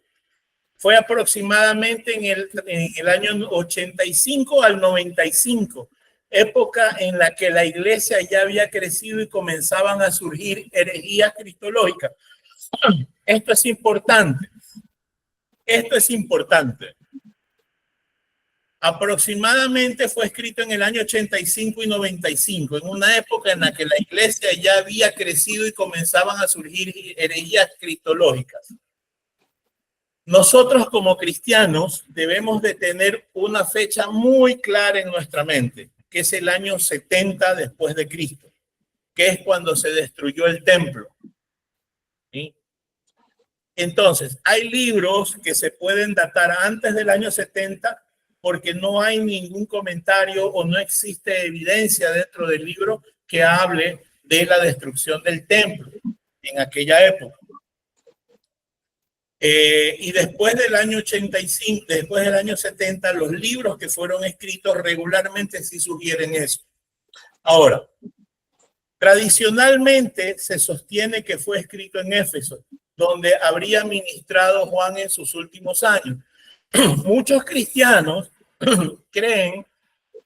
Fue aproximadamente en el año 85 al 95, época en la que la iglesia ya había crecido y comenzaban a surgir herejías cristológicas. Esto es importante. Aproximadamente fue escrito en el año 85 y 95, en una época en la que la iglesia ya había crecido y comenzaban a surgir herejías cristológicas. Nosotros como cristianos debemos de tener una fecha muy clara en nuestra mente, que es el año 70 después de Cristo, que es cuando se destruyó el templo. ¿Sí? Entonces, hay libros que se pueden datar antes del año 70 porque no hay ningún comentario o no existe evidencia dentro del libro que hable de la destrucción del templo en aquella época. Y después del año 85, después del año 70, los libros que fueron escritos regularmente sí sugieren eso. Ahora, tradicionalmente se sostiene que fue escrito en Éfeso, donde habría ministrado Juan en sus últimos años. Muchos cristianos creen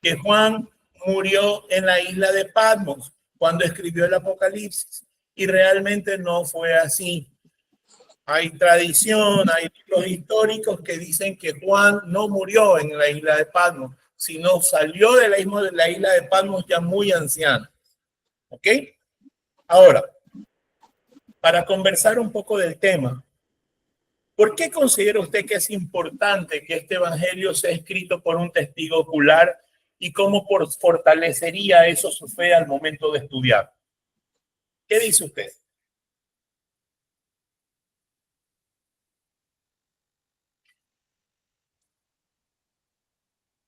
que Juan murió en la isla de Patmos cuando escribió el Apocalipsis, y realmente no fue así. Hay tradición, hay libros históricos que dicen que Juan no murió en la isla de Patmos, sino salió de la isla de Patmos ya muy anciano. ¿Ok? Ahora, para conversar un poco del tema, ¿por qué considera usted que es importante que este evangelio sea escrito por un testigo ocular y cómo fortalecería eso su fe al momento de estudiar? ¿Qué dice usted?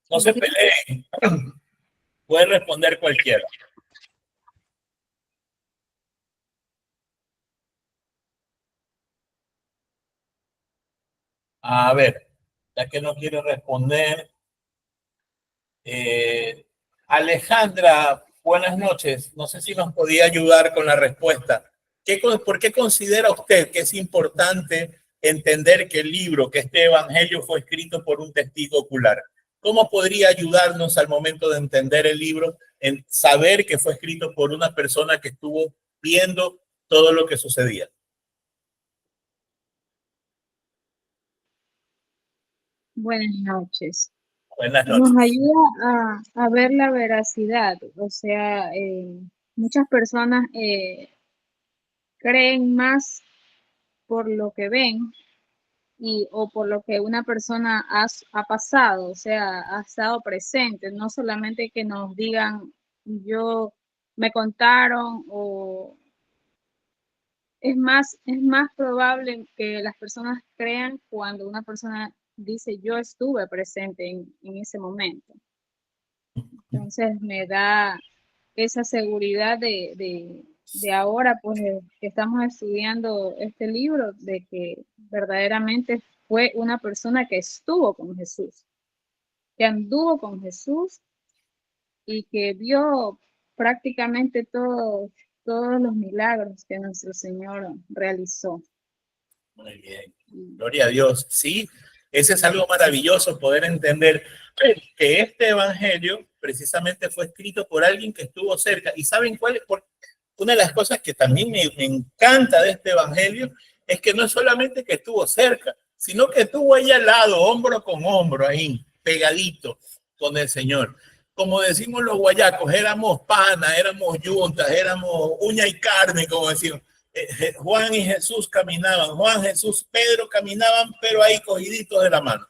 No se peleen. Puede responder cualquiera. A ver, ya que no quiere responder. Alejandra, buenas noches. No sé si nos podía ayudar con la respuesta. ¿Por qué considera usted que es importante entender que el libro, que este evangelio fue escrito por un testigo ocular? ¿Cómo podría ayudarnos al momento de entender el libro, en saber que fue escrito por una persona que estuvo viendo todo lo que sucedía? Buenas noches. Buenas Nos noches. ayuda a ver la veracidad, o sea, muchas personas creen más por lo que ven o por lo que una persona ha pasado, o sea, ha estado presente, no solamente que nos digan, me contaron, o es más probable que las personas crean cuando una persona dice, yo estuve presente en ese momento. Entonces me da esa seguridad de ahora, pues, que estamos estudiando este libro, de que verdaderamente fue una persona que estuvo con Jesús, que anduvo con Jesús y que vio prácticamente todos los milagros que nuestro Señor realizó. Muy bien. Gloria a Dios. Sí, ese es algo maravilloso, poder entender que este evangelio precisamente fue escrito por alguien que estuvo cerca. ¿Y saben cuál es? Una de las cosas que también me encanta de este evangelio es que no es solamente que estuvo cerca, sino que estuvo ahí al lado, hombro con hombro, ahí, pegadito con el Señor. Como decimos los guayacos, éramos panas, éramos yuntas, éramos uña y carne, como decimos. Juan y Jesús caminaban, Juan, Jesús, Pedro caminaban, pero ahí cogiditos de la mano.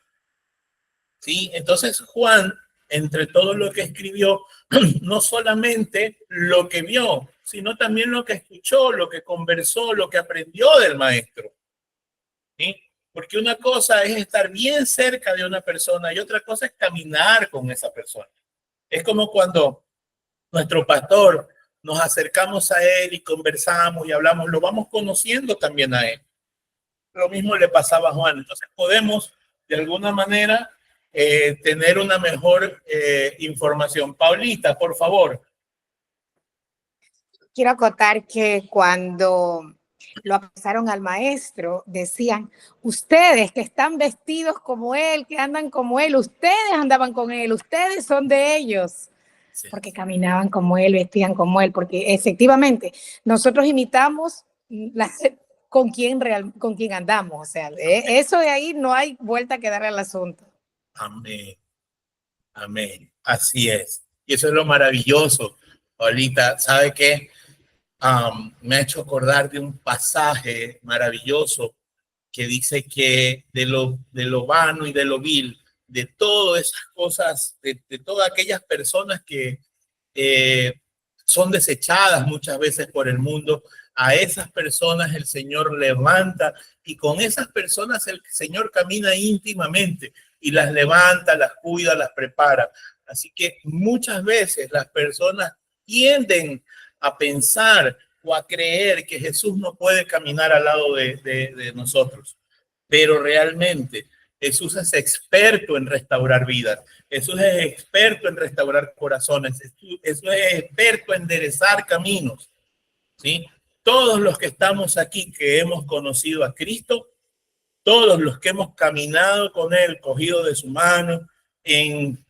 ¿Sí? Entonces Juan, entre todo lo que escribió, no solamente lo que vio, sino también lo que escuchó, lo que conversó, lo que aprendió del maestro. ¿Sí? Porque una cosa es estar bien cerca de una persona y otra cosa es caminar con esa persona. Es como cuando nuestro pastor nos acercamos a él y conversamos y hablamos, lo vamos conociendo también a él. Lo mismo le pasaba a Juan. Entonces podemos, de alguna manera, tener una mejor información. Paulita, por favor. Quiero acotar que cuando lo acusaron al maestro, decían, ustedes que están vestidos como él, que andan como él, ustedes andaban con él, ustedes son de ellos. Sí. Porque caminaban como él, vestían como él, porque efectivamente nosotros imitamos con quién andamos. O sea, eso de ahí no hay vuelta que darle al asunto. Amén. Amén. Así es. Y eso es lo maravilloso. Paulita, ¿sabe qué? Me ha hecho acordar de un pasaje maravilloso que dice que de lo vano y de lo vil, de todas esas cosas, de todas aquellas personas que son desechadas muchas veces por el mundo, a esas personas el Señor levanta y con esas personas el Señor camina íntimamente y las levanta, las cuida, las prepara. Así que muchas veces las personas tienden a pensar o a creer que Jesús no puede caminar al lado de nosotros, pero realmente Jesús es experto en restaurar vidas. Jesús es experto en restaurar corazones. Jesús es experto en enderezar caminos. ¿Sí? Todos los que estamos aquí, que hemos conocido a Cristo, todos los que hemos caminado con Él, cogido de su mano, en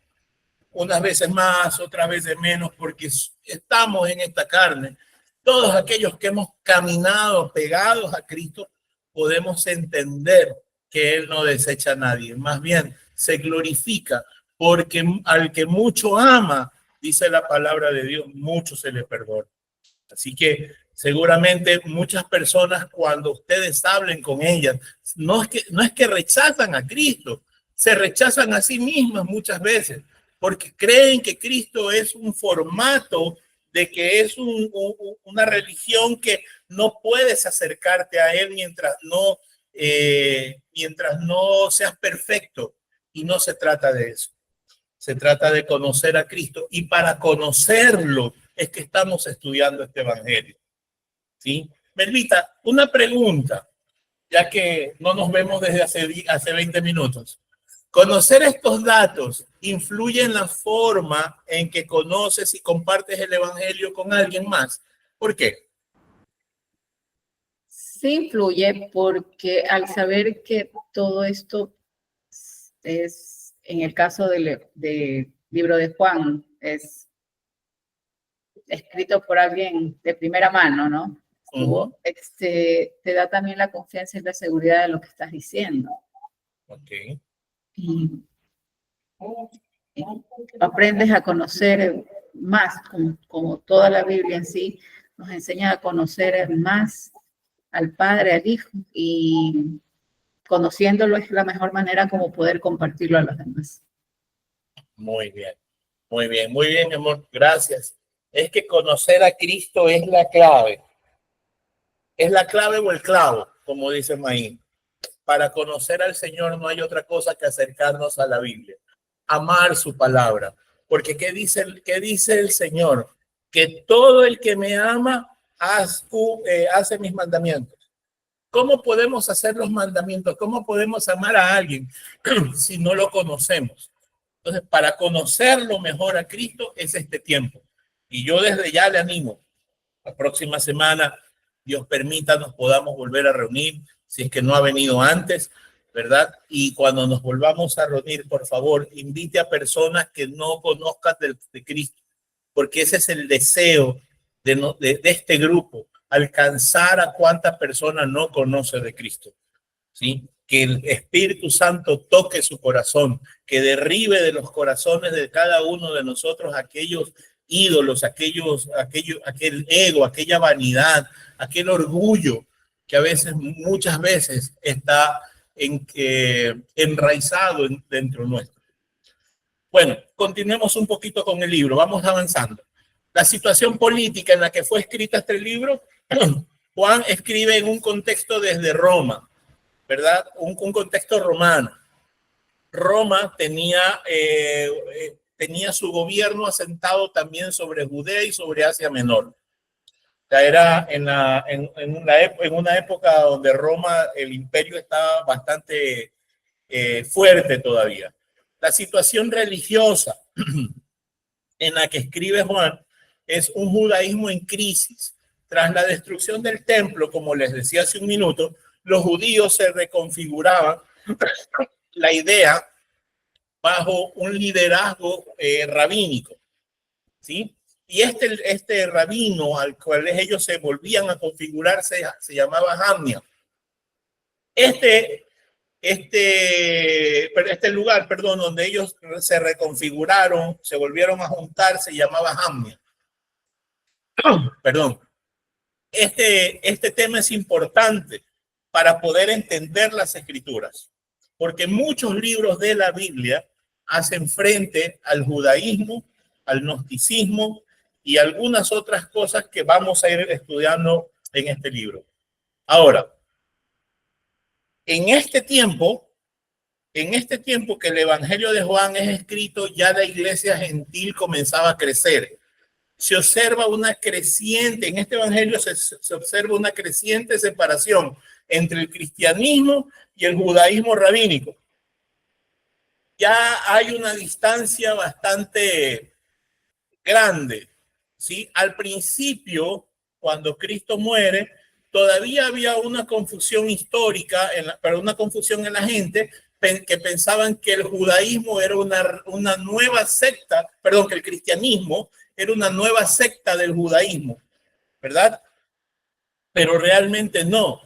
unas veces más, otras veces menos, porque estamos en esta carne. Todos aquellos que hemos caminado pegados a Cristo, podemos entender que Él no desecha a nadie, más bien se glorifica, porque al que mucho ama, dice la palabra de Dios, mucho se le perdona. Así que seguramente muchas personas, cuando ustedes hablen con ellas, no es que rechazan a Cristo, se rechazan a sí mismas muchas veces, porque creen que Cristo es un formato de que es una religión que no puedes acercarte a Él mientras no seas perfecto. Y no se trata de eso. Se trata de conocer a Cristo. Y para conocerlo es que estamos estudiando este evangelio. ¿Sí? Melvita, una pregunta, ya que no nos vemos desde hace 20 minutos. ¿Conocer estos datos influye en la forma en que conoces y compartes el evangelio con alguien más? ¿Por qué? Sí influye porque al saber que todo esto es en el caso del libro de Juan, es escrito por alguien de primera mano, ¿no? Te da también la confianza y la seguridad de lo que estás diciendo. Ok. Y aprendes a conocer más, como toda la Biblia en sí, nos enseña a conocer más al Padre, al Hijo, y conociéndolo es la mejor manera como poder compartirlo a los demás. Muy bien, muy bien, muy bien, mi amor, gracias. Es que conocer a Cristo es la clave. Es la clave o el clavo, como dice Maín. Para conocer al Señor no hay otra cosa que acercarnos a la Biblia, amar su palabra. Porque ¿qué dice el Señor? Que todo el que me ama hace mis mandamientos. ¿Cómo podemos hacer los mandamientos? ¿Cómo podemos amar a alguien si no lo conocemos? Entonces, para conocerlo mejor a Cristo es este tiempo. Y yo desde ya le animo. La próxima semana, Dios permita, nos podamos volver a reunir, si es que no ha venido antes, ¿verdad? Y cuando nos volvamos a reunir, por favor, invite a personas que no conozcan de Cristo, porque ese es el deseo de este grupo, alcanzar a cuántas personas no conocen de Cristo, ¿sí? Que el Espíritu Santo toque su corazón, que derribe de los corazones de cada uno de nosotros aquellos ídolos, aquel ego, aquella vanidad, aquel orgullo que muchas veces está enraizado dentro nuestro. Bueno, continuemos un poquito con el libro, vamos avanzando. La situación política en la que fue escrita este libro, Juan escribe en un contexto desde Roma, ¿verdad? Un contexto romano. Roma tenía su gobierno asentado también sobre Judea y sobre Asia Menor. Ya era en una época donde Roma, el imperio estaba bastante fuerte todavía. La situación religiosa en la que escribe Juan es un judaísmo en crisis. Tras la destrucción del templo, como les decía hace un minuto, los judíos se reconfiguraban la idea bajo un liderazgo rabínico, ¿sí? Y este rabino al cual ellos se volvían a configurarse se llamaba Jamnia. Este lugar, donde ellos se reconfiguraron, se volvieron a juntar, se llamaba Jamnia. Perdón. Este tema es importante para poder entender las escrituras, porque muchos libros de la Biblia hacen frente al judaísmo, al gnosticismo y algunas otras cosas que vamos a ir estudiando en este libro. Ahora, en este tiempo que el Evangelio de Juan es escrito, ya la iglesia gentil comenzaba a crecer. Se observa una creciente, en este evangelio se observa una creciente separación entre el cristianismo y el judaísmo rabínico. Ya hay una distancia bastante grande, ¿sí? Al principio, cuando Cristo muere, todavía había una confusión histórica, una confusión en la gente que pensaban que el judaísmo era una nueva secta, que el cristianismo era una nueva secta del judaísmo, ¿verdad? Pero realmente no.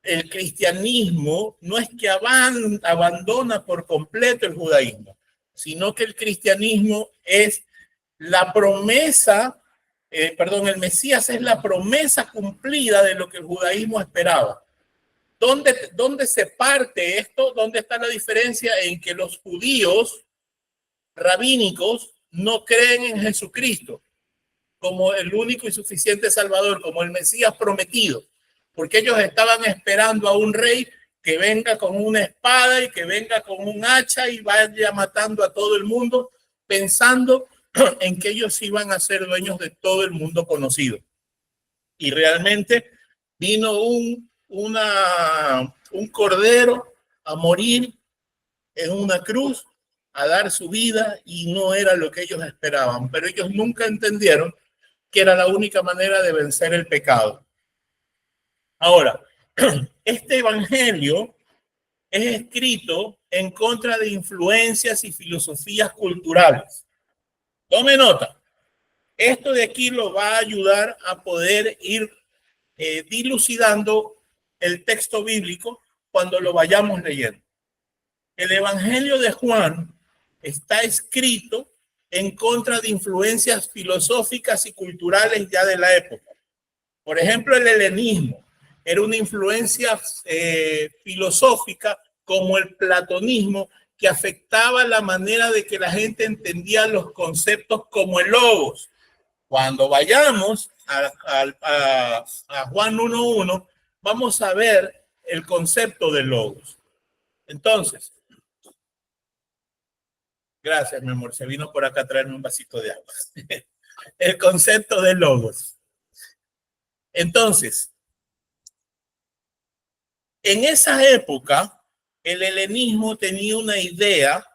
El cristianismo no es que abandona por completo el judaísmo, sino que el cristianismo es la promesa, el Mesías es la promesa cumplida de lo que el judaísmo esperaba. ¿Dónde se parte esto? ¿Dónde está la diferencia en que los judíos rabínicos no creen en Jesucristo como el único y suficiente Salvador, como el Mesías prometido? Porque ellos estaban esperando a un rey que venga con una espada y que venga con un hacha y vaya matando a todo el mundo, pensando en que ellos iban a ser dueños de todo el mundo conocido. Y realmente vino un cordero a morir en una cruz, a dar su vida, y no era lo que ellos esperaban. Pero ellos nunca entendieron que era la única manera de vencer el pecado. Ahora, este evangelio es escrito en contra de influencias y filosofías culturales. Tome nota. Esto de aquí lo va a ayudar a poder ir dilucidando el texto bíblico cuando lo vayamos leyendo. El Evangelio de Juan está escrito en contra de influencias filosóficas y culturales ya de la época. Por ejemplo, el helenismo era una influencia filosófica como el platonismo que afectaba la manera de que la gente entendía los conceptos como el logos. Cuando vayamos a Juan 1.1, vamos a ver el concepto de logos. Entonces, gracias, mi amor. Se vino por acá a traerme un vasito de agua. El concepto de logos. Entonces, en esa época, el helenismo tenía una idea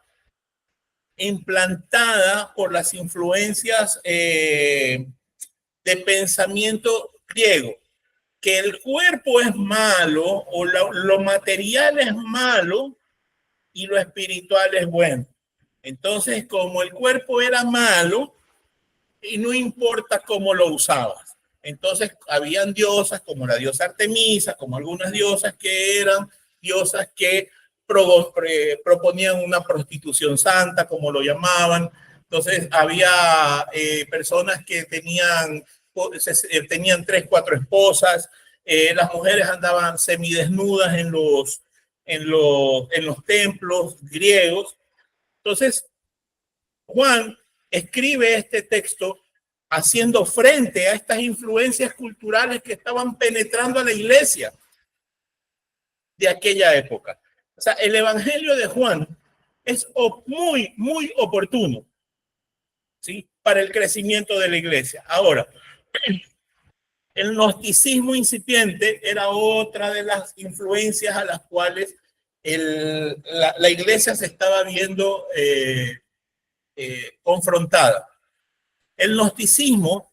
implantada por las influencias de pensamiento griego, que el cuerpo es malo o lo material es malo y lo espiritual es bueno. Entonces, como el cuerpo era malo, y no importa cómo lo usabas. Entonces, habían diosas como la diosa Artemisa, como algunas diosas que eran diosas que proponían una prostitución santa, como lo llamaban. Entonces, había personas que tenían 3, 4 esposas. Las mujeres andaban semidesnudas en los templos griegos. Entonces, Juan escribe este texto haciendo frente a estas influencias culturales que estaban penetrando a la iglesia de aquella época. O sea, el Evangelio de Juan es muy, muy oportuno, ¿sí?, para el crecimiento de la iglesia. Ahora, el gnosticismo incipiente era otra de las influencias a las cuales la iglesia se estaba viendo confrontada. El gnosticismo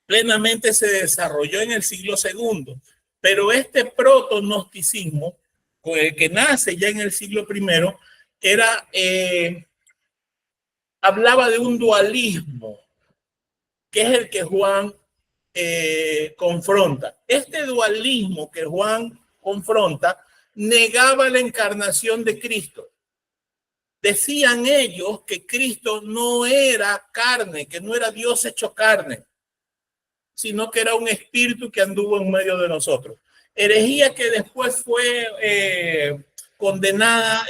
plenamente se desarrolló en el siglo II, pero este proto-gnosticismo, que nace ya en el siglo I, hablaba de un dualismo, que es el que Juan confronta. Este dualismo que Juan confronta negaba la encarnación de Cristo. Decían ellos que Cristo no era carne, que no era Dios hecho carne, sino que era un espíritu que anduvo en medio de nosotros. Herejía que después fue condenada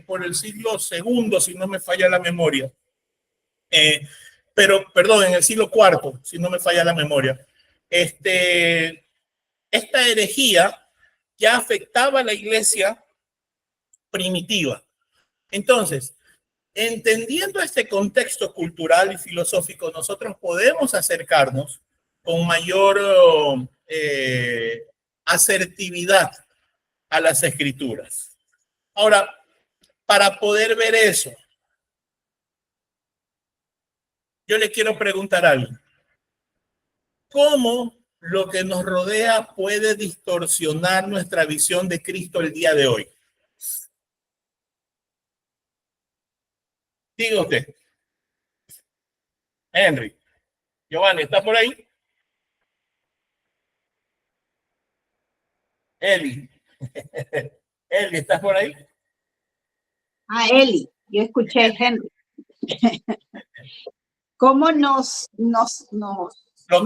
por el siglo II, si no me falla la memoria. Pero, perdón, en el siglo IV, si no me falla la memoria. Esta herejía ya afectaba a la iglesia primitiva. Entonces, entendiendo este contexto cultural y filosófico, nosotros podemos acercarnos con mayor asertividad a las escrituras. Ahora, para poder ver eso, yo le quiero preguntar algo. ¿Cómo lo que nos rodea puede distorsionar nuestra visión de Cristo el día de hoy? Diga usted. Henry. Giovanni, ¿está por ahí? Eli. Eli, ¿estás por ahí? Ah, Eli, yo escuché Henry. ¿Cómo lo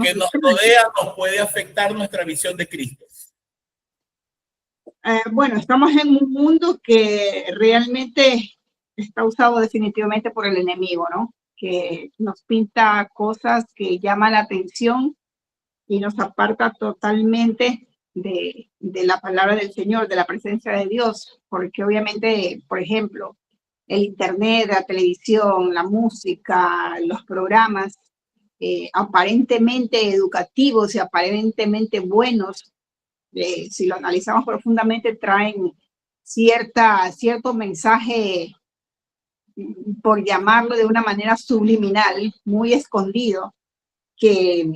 que nos rodea nos puede afectar nuestra visión de Cristo? Bueno, estamos en un mundo que realmente está usado definitivamente por el enemigo, ¿no? Que nos pinta cosas que llaman la atención y nos aparta totalmente de la palabra del Señor, de la presencia de Dios, porque obviamente, por ejemplo, el internet, la televisión, la música, los programas aparentemente educativos y aparentemente buenos, si lo analizamos profundamente, traen cierto mensaje, por llamarlo de una manera subliminal, muy escondido, que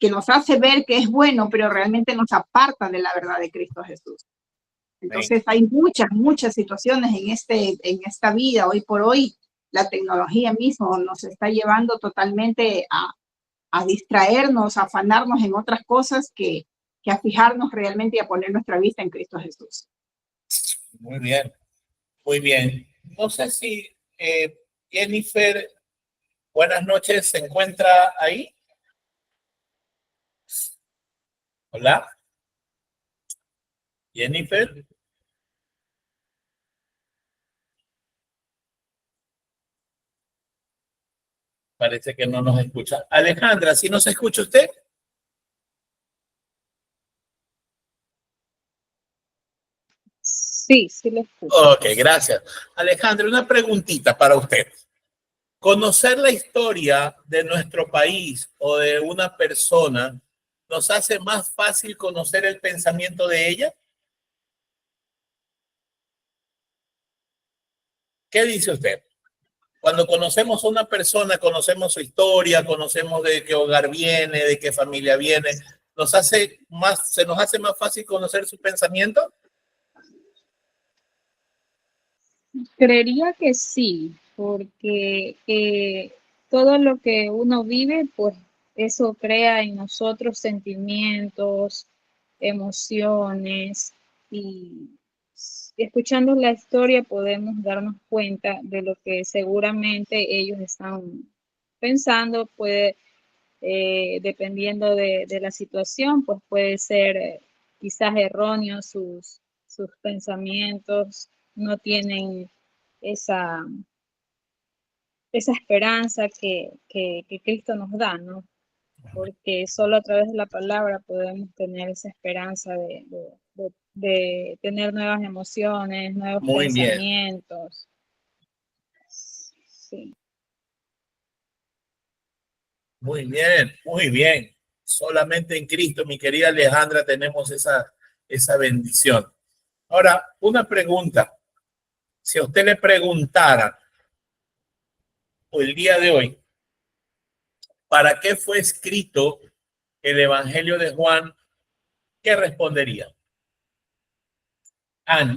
nos hace ver que es bueno, pero realmente nos aparta de la verdad de Cristo Jesús. Entonces hay muchas situaciones en esta vida. Hoy por hoy, la tecnología mismo nos está llevando totalmente a distraernos, a afanarnos en otras cosas que a fijarnos realmente y a poner nuestra vista en Cristo Jesús. Muy bien, muy bien. No sé si Jennifer, buenas noches, ¿se encuentra ahí? Hola. Jennifer. Parece que no nos escucha. Alejandra, ¿sí nos escucha usted? Sí, sí lo escucho. Ok, gracias. Alejandra, una preguntita para usted. ¿Conocer la historia de nuestro país o de una persona nos hace más fácil conocer el pensamiento de ella? ¿Qué dice usted? Cuando conocemos a una persona, conocemos su historia, conocemos de qué hogar viene, de qué familia viene, se nos hace más fácil conocer su pensamiento. Creería que sí, porque todo lo que uno vive, pues eso crea en nosotros sentimientos, emociones, y escuchando la historia podemos darnos cuenta de lo que seguramente ellos están pensando. Puede, dependiendo de la situación, pues puede ser quizás erróneo sus pensamientos, no tienen esa esperanza que Cristo nos da, ¿no? Porque solo a través de la palabra podemos tener esa esperanza de tener nuevas emociones, nuevos Muy bien. pensamientos. Sí. Muy bien, muy bien. Solamente en Cristo, mi querida Alejandra, tenemos esa bendición. Ahora, una pregunta. Si a usted le preguntara el día de hoy, ¿para qué fue escrito el Evangelio de Juan? ¿Qué respondería?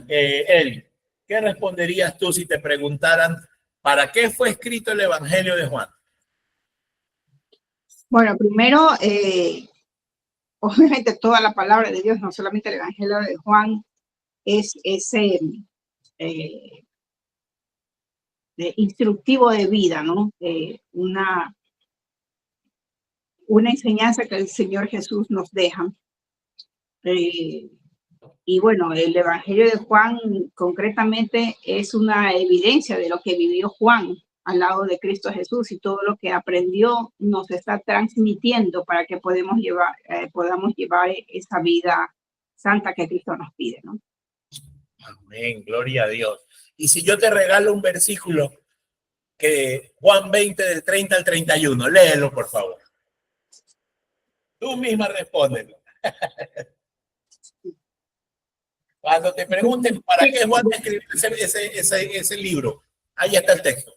Eli, ¿qué responderías tú si te preguntaran para qué fue escrito el Evangelio de Juan? Bueno, primero, obviamente toda la palabra de Dios, no solamente el Evangelio de Juan, es ese instructivo de vida, ¿no? Una enseñanza que el Señor Jesús nos deja. Y bueno, el Evangelio de Juan concretamente es una evidencia de lo que vivió Juan al lado de Cristo Jesús, y todo lo que aprendió nos está transmitiendo para que podamos llevar esa vida santa que Cristo nos pide, ¿no? Amén, gloria a Dios. Y si yo te regalo un versículo, que Juan 20 del 30 al 31, léelo por favor. Tú misma respondes. Cuando te pregunten para qué Juan escribió ese libro, ahí está el texto.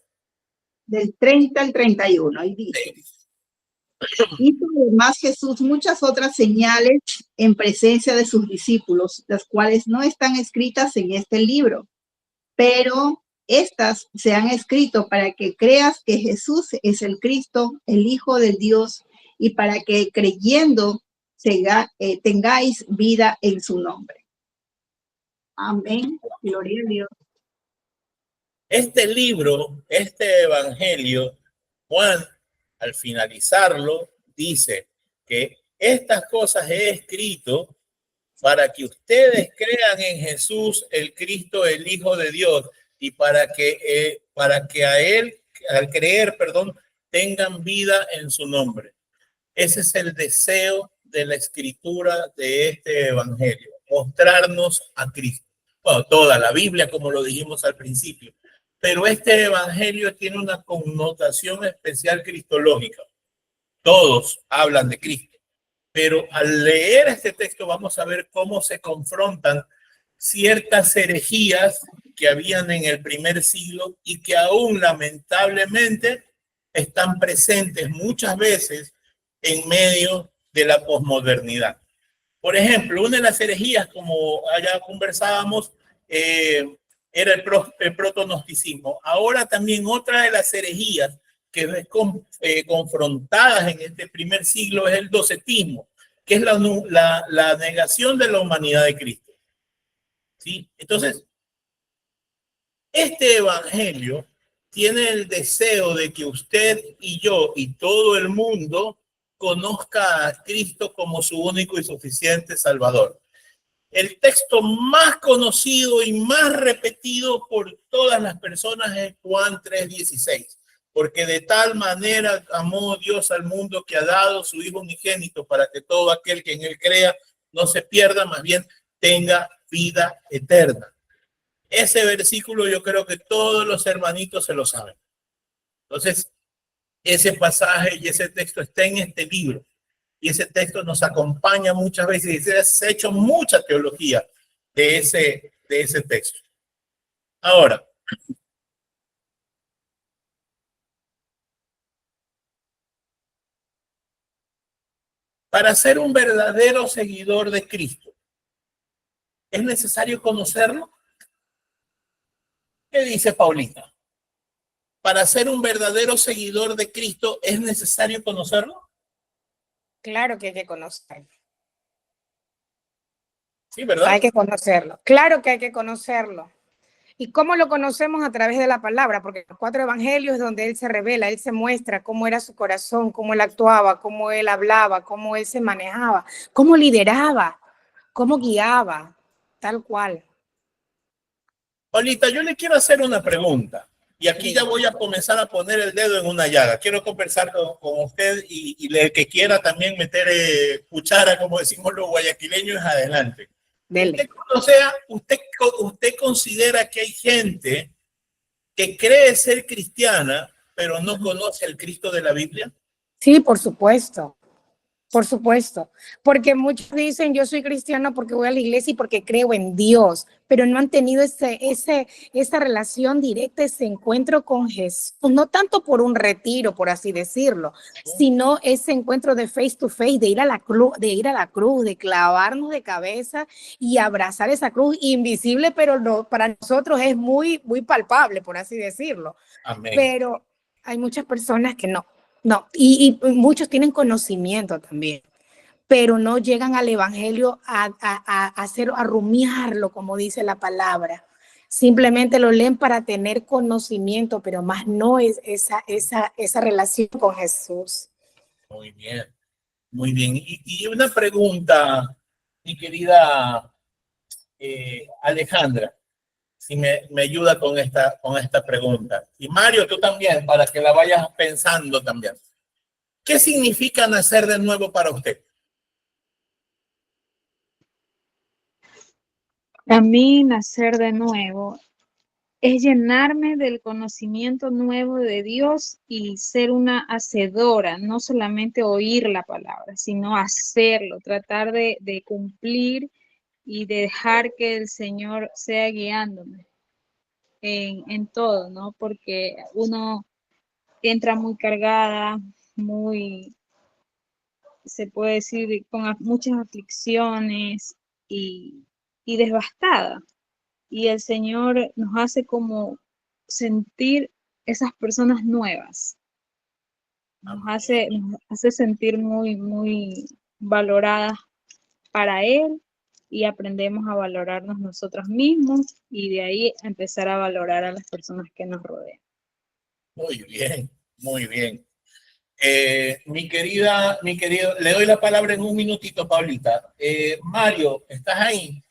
Del 30 al 31, y dice: hizo además Jesús muchas otras señales en presencia de sus discípulos, las cuales no están escritas en este libro, pero estas se han escrito para que creas que Jesús es el Cristo, el Hijo del Dios, y para que creyendo tengáis vida en su nombre. Amén. Gloria a Dios. Este libro, este evangelio, Juan, al finalizarlo, dice que estas cosas he escrito para que ustedes crean en Jesús, el Cristo, el Hijo de Dios, y para que a él, al creer, tengan vida en su nombre. Ese es el deseo de la escritura de este evangelio, mostrarnos a Cristo. Bueno, toda la Biblia, como lo dijimos al principio, pero este evangelio tiene una connotación especial cristológica. Todos hablan de Cristo, pero al leer este texto vamos a ver cómo se confrontan ciertas herejías que habían en el primer siglo y que aún lamentablemente están presentes muchas veces en medio de la posmodernidad. Por ejemplo, una de las herejías, como allá conversábamos, era el protonosticismo. Ahora también otra de las herejías que es confrontadas en este primer siglo es el docetismo, que es la negación de la humanidad de Cristo. ¿Sí? Entonces, este evangelio tiene el deseo de que usted y yo y todo el mundo conozca a Cristo como su único y suficiente Salvador. El texto más conocido y más repetido por todas las personas es Juan 3:16, porque de tal manera amó Dios al mundo que ha dado su Hijo unigénito para que todo aquel que en él crea no se pierda, más bien tenga vida eterna. Ese versículo yo creo que todos los hermanitos se lo saben. Entonces, ese pasaje y ese texto está en este libro. Y ese texto nos acompaña muchas veces y se ha hecho mucha teología de ese texto. Ahora, para ser un verdadero seguidor de Cristo, ¿es necesario conocerlo? ¿Qué dice Paulita? Para ser un verdadero seguidor de Cristo, ¿es necesario conocerlo? Claro que hay que conocerlo. Sí, ¿verdad? Hay que conocerlo. Claro que hay que conocerlo. ¿Y cómo lo conocemos? A través de la palabra, porque los 4 evangelios es donde él se revela, él se muestra cómo era su corazón, cómo él actuaba, cómo él hablaba, cómo él se manejaba, cómo lideraba, cómo guiaba, tal cual. Paulita, yo le quiero hacer una pregunta. Y aquí ya voy a comenzar a poner el dedo en una llaga. Quiero conversar con usted y el que quiera también meter cuchara, como decimos los guayaquileños, adelante. Dele. ¿Usted considera que hay gente que cree ser cristiana, pero no conoce el Cristo de la Biblia? Sí, por supuesto. Por supuesto, porque muchos dicen yo soy cristiano porque voy a la iglesia y porque creo en Dios, pero no han tenido esa relación directa, ese encuentro con Jesús, no tanto por un retiro, por así decirlo, sino ese encuentro de face to face, de ir a la cruz, de clavarnos de cabeza y abrazar esa cruz invisible, pero no, para nosotros es muy, muy palpable, por así decirlo. Amén. Pero hay muchas personas que no. No, y muchos tienen conocimiento también, pero no llegan al evangelio a rumiarlo, como dice la palabra. Simplemente lo leen para tener conocimiento, pero más no es esa relación con Jesús. Muy bien, muy bien. Y una pregunta, mi querida Alejandra, si me ayuda con esta pregunta. Y Mario, tú también, para que la vayas pensando también. ¿Qué significa nacer de nuevo para usted? A mí nacer de nuevo es llenarme del conocimiento nuevo de Dios y ser una hacedora, no solamente oír la palabra, sino hacerlo, tratar de cumplir y de dejar que el Señor sea guiándome en todo, ¿no? Porque uno entra muy cargada, muy, se puede decir, con muchas aflicciones y devastada. Y el Señor nos hace como sentir esas personas nuevas. Nos hace sentir muy, muy valoradas para Él y aprendemos a valorarnos nosotros mismos y de ahí empezar a valorar a las personas que nos rodean. Muy bien, muy bien. Mi querido, le doy la palabra en un minutito, Paulita. Mario, ¿estás ahí?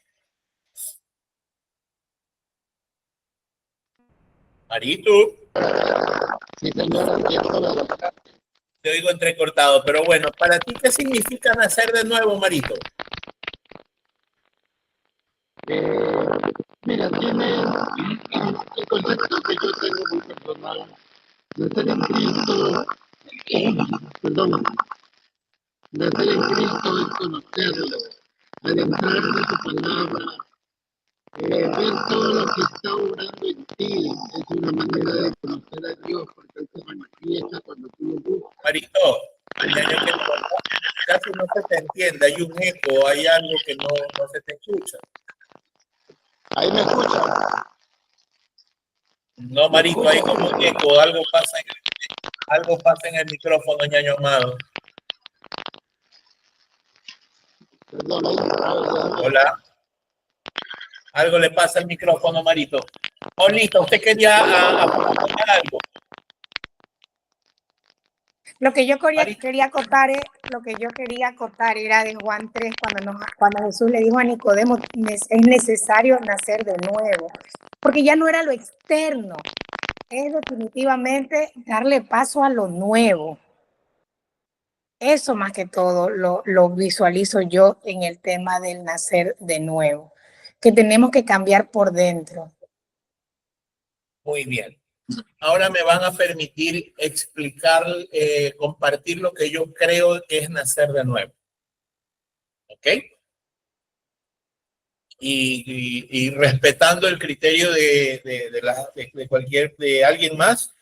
Marito. Sí, señor, Te oigo entrecortado, pero bueno, para ti, ¿qué significa nacer de nuevo, Marito? mira, tiene el concepto que yo tengo muy personal de ser en Cristo, perdón, de ser en Cristo es conocerlo, adentrarse en su palabra, ver todo lo que está obrando en ti, es una manera de conocer a Dios, porque Él se manifiesta cuando tú lo buscas. Marito, ya yo quiero casi no se te entiende, hay un eco, hay algo que no se te escucha. Ahí me escuchan. No, Marito, hay como un eco, algo pasa en el micrófono, ñaño amado. Perdón, ahí, Hola. Algo le pasa al micrófono, Marito. Olita, usted quería apuntar algo. Lo que yo Marito. quería acotar era de Juan 3, cuando Jesús le dijo a Nicodemo, es necesario nacer de nuevo, porque ya no era lo externo, es definitivamente darle paso a lo nuevo. Eso más que todo lo visualizo yo en el tema del nacer de nuevo, que tenemos que cambiar por dentro. Muy bien. Ahora me van a permitir explicar, compartir lo que yo creo que es nacer de nuevo. ¿Ok? Y respetando el criterio de alguien más,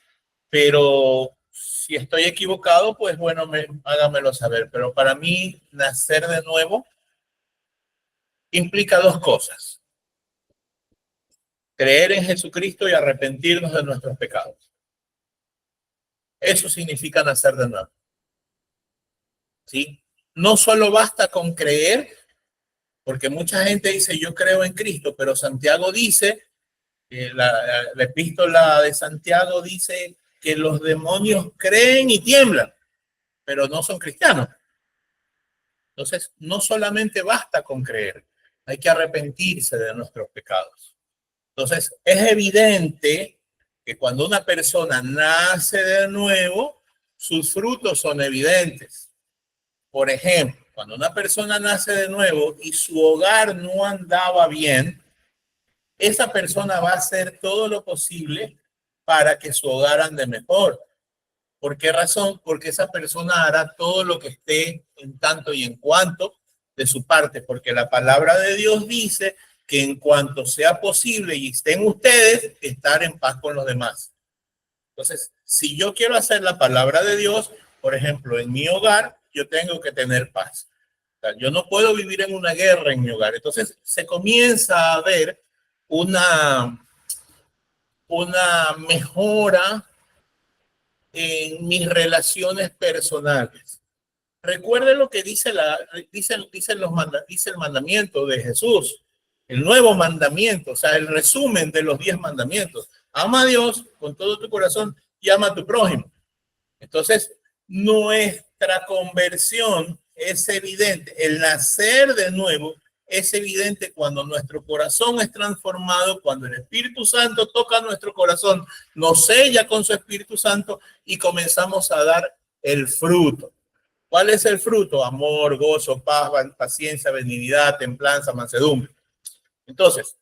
pero si estoy equivocado, pues bueno, hágamelo saber. Pero para mí, nacer de nuevo implica dos cosas: creer en Jesucristo y arrepentirnos de nuestros pecados. Eso significa nacer de nuevo. ¿Sí? No solo basta con creer, porque mucha gente dice yo creo en Cristo, pero Santiago dice, la epístola de Santiago dice que los demonios creen y tiemblan, pero no son cristianos. Entonces, no solamente basta con creer, hay que arrepentirse de nuestros pecados. Entonces, es evidente que cuando una persona nace de nuevo, sus frutos son evidentes. Por ejemplo, cuando una persona nace de nuevo y su hogar no andaba bien, esa persona va a hacer todo lo posible para que su hogar ande mejor. ¿Por qué razón? Porque esa persona hará todo lo que esté en tanto y en cuanto de su parte, porque la palabra de Dios dice que en cuanto sea posible y estén ustedes, estar en paz con los demás. Entonces, si yo quiero hacer la palabra de Dios, por ejemplo, en mi hogar, yo tengo que tener paz. O sea, yo no puedo vivir en una guerra en mi hogar. Entonces, se comienza a ver una mejora en mis relaciones personales. Recuerde lo que dice el mandamiento de Jesús, el nuevo mandamiento, o sea, el resumen de los 10 mandamientos. Ama a Dios con todo tu corazón y ama a tu prójimo. Entonces, nuestra conversión es evidente, el nacer de nuevo es evidente cuando nuestro corazón es transformado, cuando el Espíritu Santo toca nuestro corazón, nos sella con su Espíritu Santo y comenzamos a dar el fruto. ¿Cuál es el fruto? Amor, gozo, paz, paciencia, benignidad, templanza, mansedumbre. Entonces,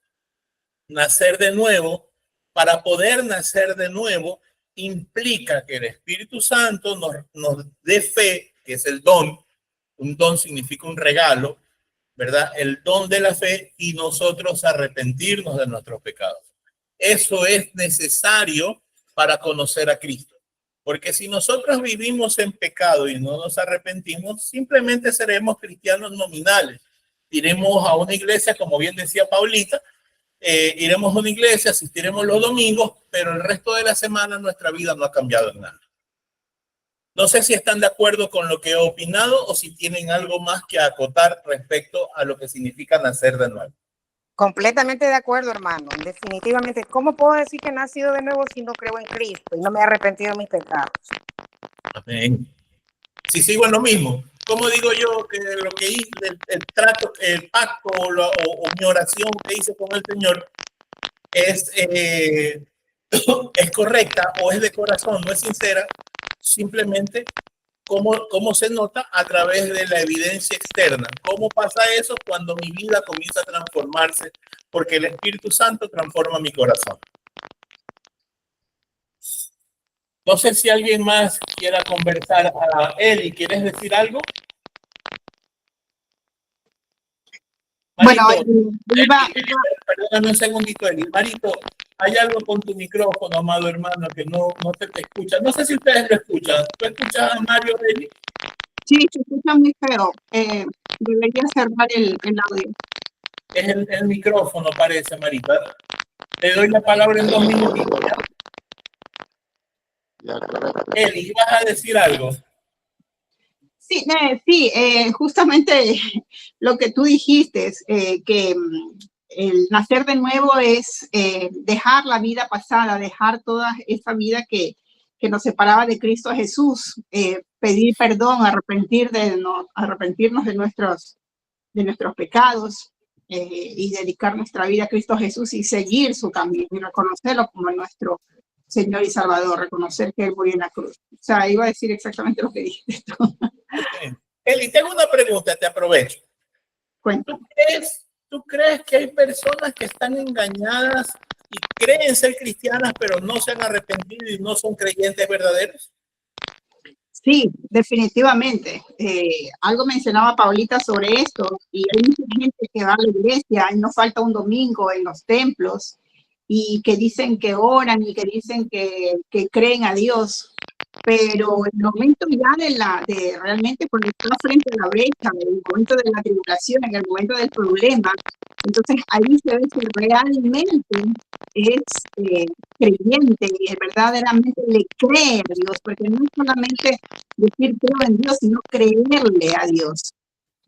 nacer de nuevo, para poder nacer de nuevo, implica que el Espíritu Santo nos dé fe, que es el don. Un don significa un regalo, ¿verdad? El don de la fe, y nosotros arrepentirnos de nuestros pecados. Eso es necesario para conocer a Cristo. Porque si nosotros vivimos en pecado y no nos arrepentimos, simplemente seremos cristianos nominales. Iremos a una iglesia, como bien decía Paulita, iremos a una iglesia, asistiremos los domingos, pero el resto de la semana nuestra vida no ha cambiado en nada. No sé si están de acuerdo con lo que he opinado o si tienen algo más que acotar respecto a lo que significa nacer de nuevo. Completamente de acuerdo, hermano. Definitivamente. ¿Cómo puedo decir que he nacido de nuevo si no creo en Cristo y no me he arrepentido de mis pecados? Amén. Si sigo en lo mismo, ¿cómo digo yo que lo que hice, el trato, el pacto o mi oración que hice con el Señor es correcta o es de corazón, no es sincera? Simplemente cómo se nota a través de la evidencia externa. ¿Cómo pasa eso? Cuando mi vida comienza a transformarse, porque el Espíritu Santo transforma mi corazón. No sé si alguien más quiera conversar. Eli, ¿quieres decir algo? Marito, Bueno, perdóname un segundito, Eli. Marito, hay algo con tu micrófono, amado hermano, que no se te escucha. No sé si ustedes lo escuchan. ¿Tú escuchas a Mario, Eli? Sí, se escucha muy feo. Debería cerrar el audio. Es el micrófono, parece, Marita. Te doy la palabra en 2 minutitos. ¿Ya? Ya, correcto. Eli, ¿vas a decir algo? Sí, justamente lo que tú dijiste, que el nacer de nuevo es dejar la vida pasada, dejar toda esa vida que nos separaba de Cristo Jesús, pedir perdón, arrepentirnos de nuestros pecados y dedicar nuestra vida a Cristo Jesús y seguir su camino y reconocerlo como nuestro Señor y Salvador, reconocer que Él murió en la cruz. O sea, iba a decir exactamente lo que dijiste tú. Okay. Eli, tengo una pregunta, te aprovecho. Cuéntame. ¿Tú crees que hay personas que están engañadas y creen ser cristianas, pero no se han arrepentido y no son creyentes verdaderos? Sí, definitivamente. Algo mencionaba Paulita sobre esto, y hay mucha gente que va a la iglesia y no falta un domingo en los templos y que dicen que oran y que dicen que creen a Dios, pero en el momento ya de realmente cuando está frente a la brecha, en el momento de la tribulación, en el momento del problema, entonces ahí se ve si realmente es creyente y verdaderamente le cree a Dios, porque no es solamente decir creo en Dios, sino creerle a Dios.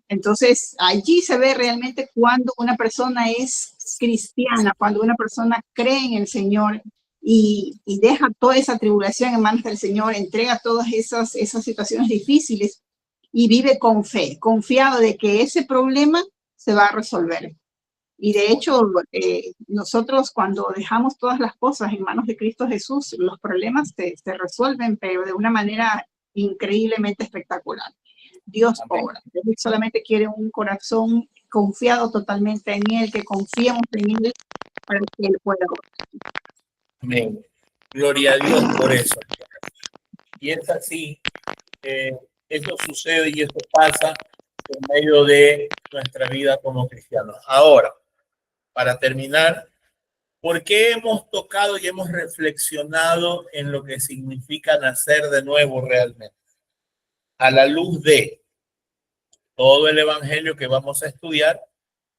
Entonces, allí se ve realmente cuando una persona es cristiana, cuando una persona cree en el Señor y deja toda esa tribulación en manos del Señor, entrega todas esas situaciones difíciles y vive con fe, confiado de que ese problema se va a resolver. Y de hecho, nosotros cuando dejamos todas las cosas en manos de Cristo Jesús, los problemas se resuelven, pero de una manera increíblemente espectacular. Dios obra. Él solamente quiere un corazón confiado totalmente en Él, que confiemos en Él para que Él pueda obrar. Amén. Gloria a Dios por eso. Y es así, eso sucede y eso pasa en medio de nuestra vida como cristianos. Ahora, para terminar, ¿por qué hemos tocado y hemos reflexionado en lo que significa nacer de nuevo realmente? A la luz de todo el evangelio que vamos a estudiar,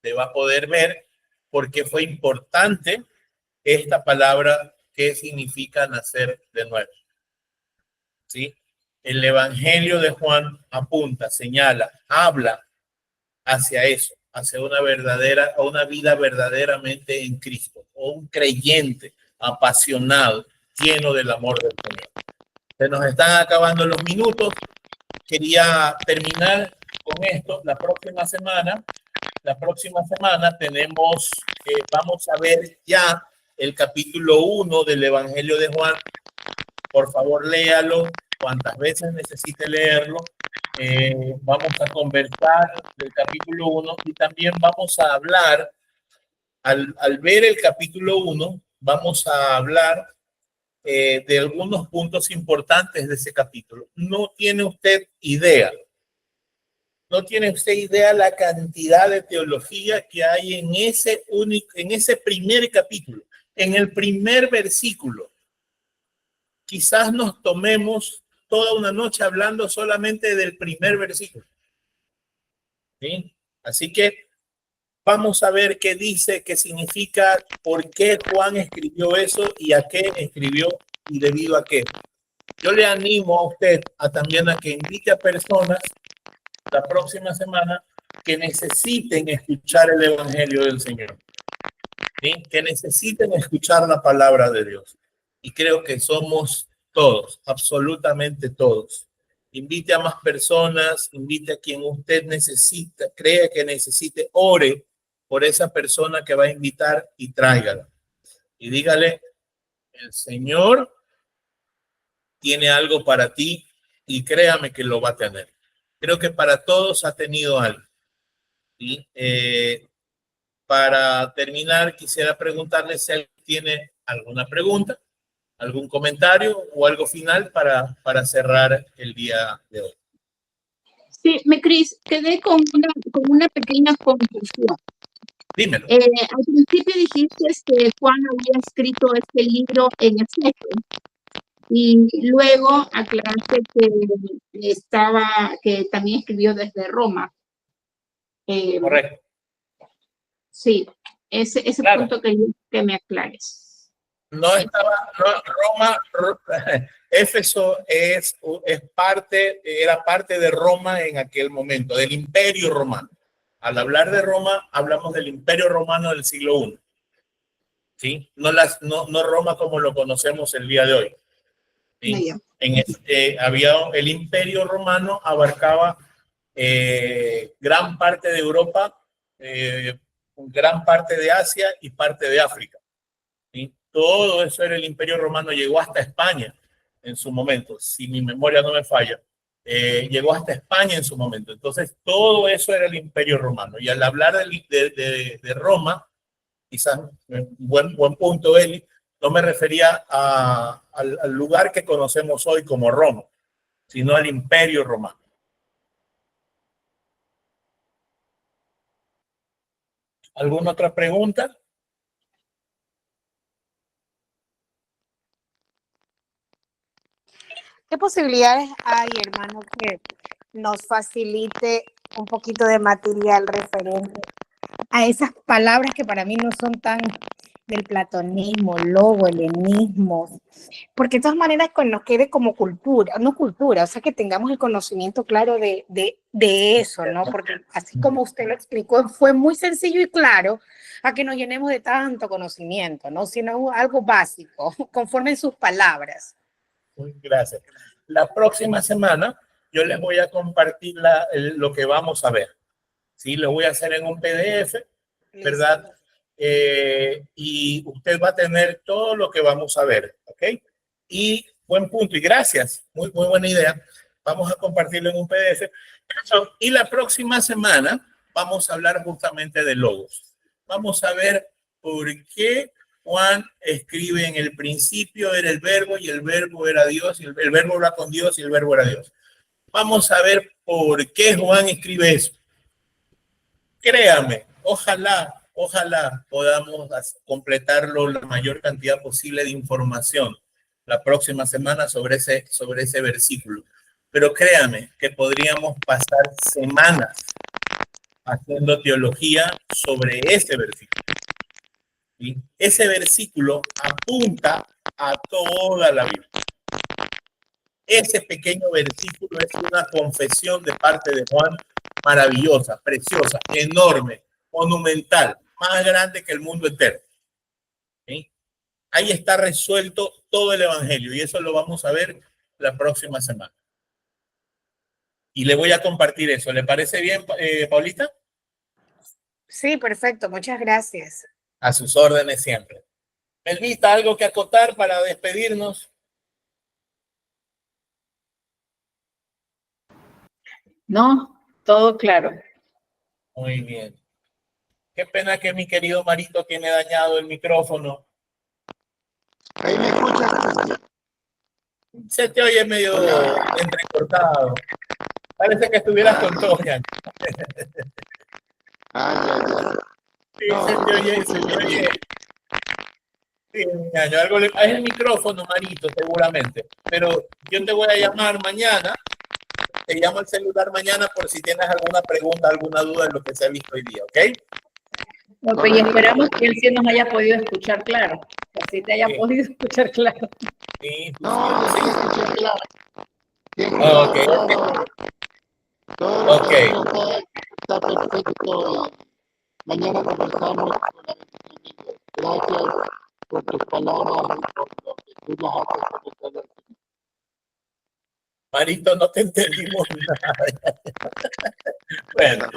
se va a poder ver por qué fue importante esta palabra, qué significa nacer de nuevo. ¿Sí? El evangelio de Juan apunta, señala, habla hacia eso, hacia una vida verdaderamente en Cristo, o un creyente apasionado, lleno del amor del Señor. Se nos están acabando los minutos. Quería terminar con esto. La próxima semana tenemos, vamos a ver ya el capítulo 1 del Evangelio de Juan. Por favor, léalo cuantas veces necesite leerlo. Vamos a conversar del capítulo 1 y también vamos a hablar, al ver el capítulo 1, vamos a hablar de algunos puntos importantes de ese capítulo. No tiene usted idea la cantidad de teología que hay en ese primer capítulo, en el primer versículo. Quizás nos tomemos toda una noche hablando solamente del primer versículo. ¿Sí? Así que vamos a ver qué dice, qué significa, por qué Juan escribió eso y a qué escribió y debido a qué. Yo le animo a usted también a que invite a personas la próxima semana que necesiten escuchar el evangelio del Señor, ¿sí? Que necesiten escuchar la palabra de Dios. Y creo que somos todos, absolutamente todos. Invite a más personas, invite a quien usted necesita, cree que necesite, ore por esa persona que va a invitar y tráigala. Y dígale, el Señor tiene algo para ti y créame que lo va a tener. Creo que para todos ha tenido algo. ¿Sí? Para terminar, quisiera preguntarle si alguien tiene alguna pregunta, algún comentario o algo final para cerrar el día de hoy. Sí, Cris, quedé con una pequeña confusión. Dímelo. Al principio dijiste que Juan había escrito este libro en efecto, Y luego aclaraste que también escribió desde Roma. Correcto. Sí, ese Claro. punto que me aclares. No estaba, Éfeso era parte de Roma en aquel momento, del Imperio Romano. Al hablar de Roma, hablamos del Imperio Romano del siglo I. ¿Sí? No Roma como lo conocemos el día de hoy. ¿Sí? El Imperio Romano abarcaba gran parte de Europa, gran parte de Asia y parte de África. ¿Sí? Todo eso era el Imperio Romano, llegó hasta España en su momento, si mi memoria no me falla. Llegó hasta España en su momento. Entonces, todo eso era el Imperio Romano. Y al hablar de Roma, quizás buen punto, Eli, no me refería al lugar que conocemos hoy como Roma, sino al Imperio Romano. ¿Alguna otra pregunta? ¿Qué posibilidades hay, hermano, que nos facilite un poquito de material referente a esas palabras que para mí no son tan del platonismo, logo, helenismo? Porque de todas maneras nos quede como cultura, no cultura, o sea, que tengamos el conocimiento claro de eso, ¿no? Porque así como usted lo explicó, fue muy sencillo y claro a que nos llenemos de tanto conocimiento, ¿no? Sino algo básico, conforme en sus palabras. Gracias. La próxima semana yo les voy a compartir lo que vamos a ver. ¿Sí? Lo voy a hacer en un PDF, ¿verdad? Y usted va a tener todo lo que vamos a ver, ¿ok? Y buen punto, y gracias, muy buena idea. Vamos a compartirlo en un PDF. Y la próxima semana vamos a hablar justamente de logos. Vamos a ver por qué Juan escribe: en el principio era el verbo y el verbo era Dios, y el verbo era con Dios y el verbo era Dios. Vamos a ver por qué Juan escribe eso. Créame, ojalá podamos completarlo la mayor cantidad posible de información la próxima semana sobre ese versículo. Pero créame que podríamos pasar semanas haciendo teología sobre ese versículo. ¿Sí? Ese versículo apunta a toda la Biblia. Ese pequeño versículo es una confesión de parte de Juan maravillosa, preciosa, enorme, monumental, más grande que el mundo entero. ¿Sí? Ahí está resuelto todo el evangelio y eso lo vamos a ver la próxima semana. Y le voy a compartir eso. ¿Le parece bien, Paulita? Sí, perfecto. Muchas gracias. A sus órdenes siempre. Melvita, ¿algo que acotar para despedirnos? No, todo claro. Muy bien. Qué pena que mi querido Marito tiene dañado el micrófono. Ahí me escuchas. Se te oye medio entrecortado. Parece que estuvieras con Toña. Sí, se te oye. Sí, algo es el micrófono, Marito, seguramente. Pero yo te voy a llamar mañana. Te llamo al celular mañana por si tienes alguna pregunta, alguna duda en lo que se ha visto hoy día, ¿ok? Ok, y esperamos que él sí nos haya podido escuchar claro. Que así te haya podido escuchar claro. Sí, No, sí, escuché claro. Ok. Ok. Está perfecto. Mañana conversamos. Gracias por tus palabras y por lo que tú nos haces conocer. Marito, no te entendimos nada. Bueno,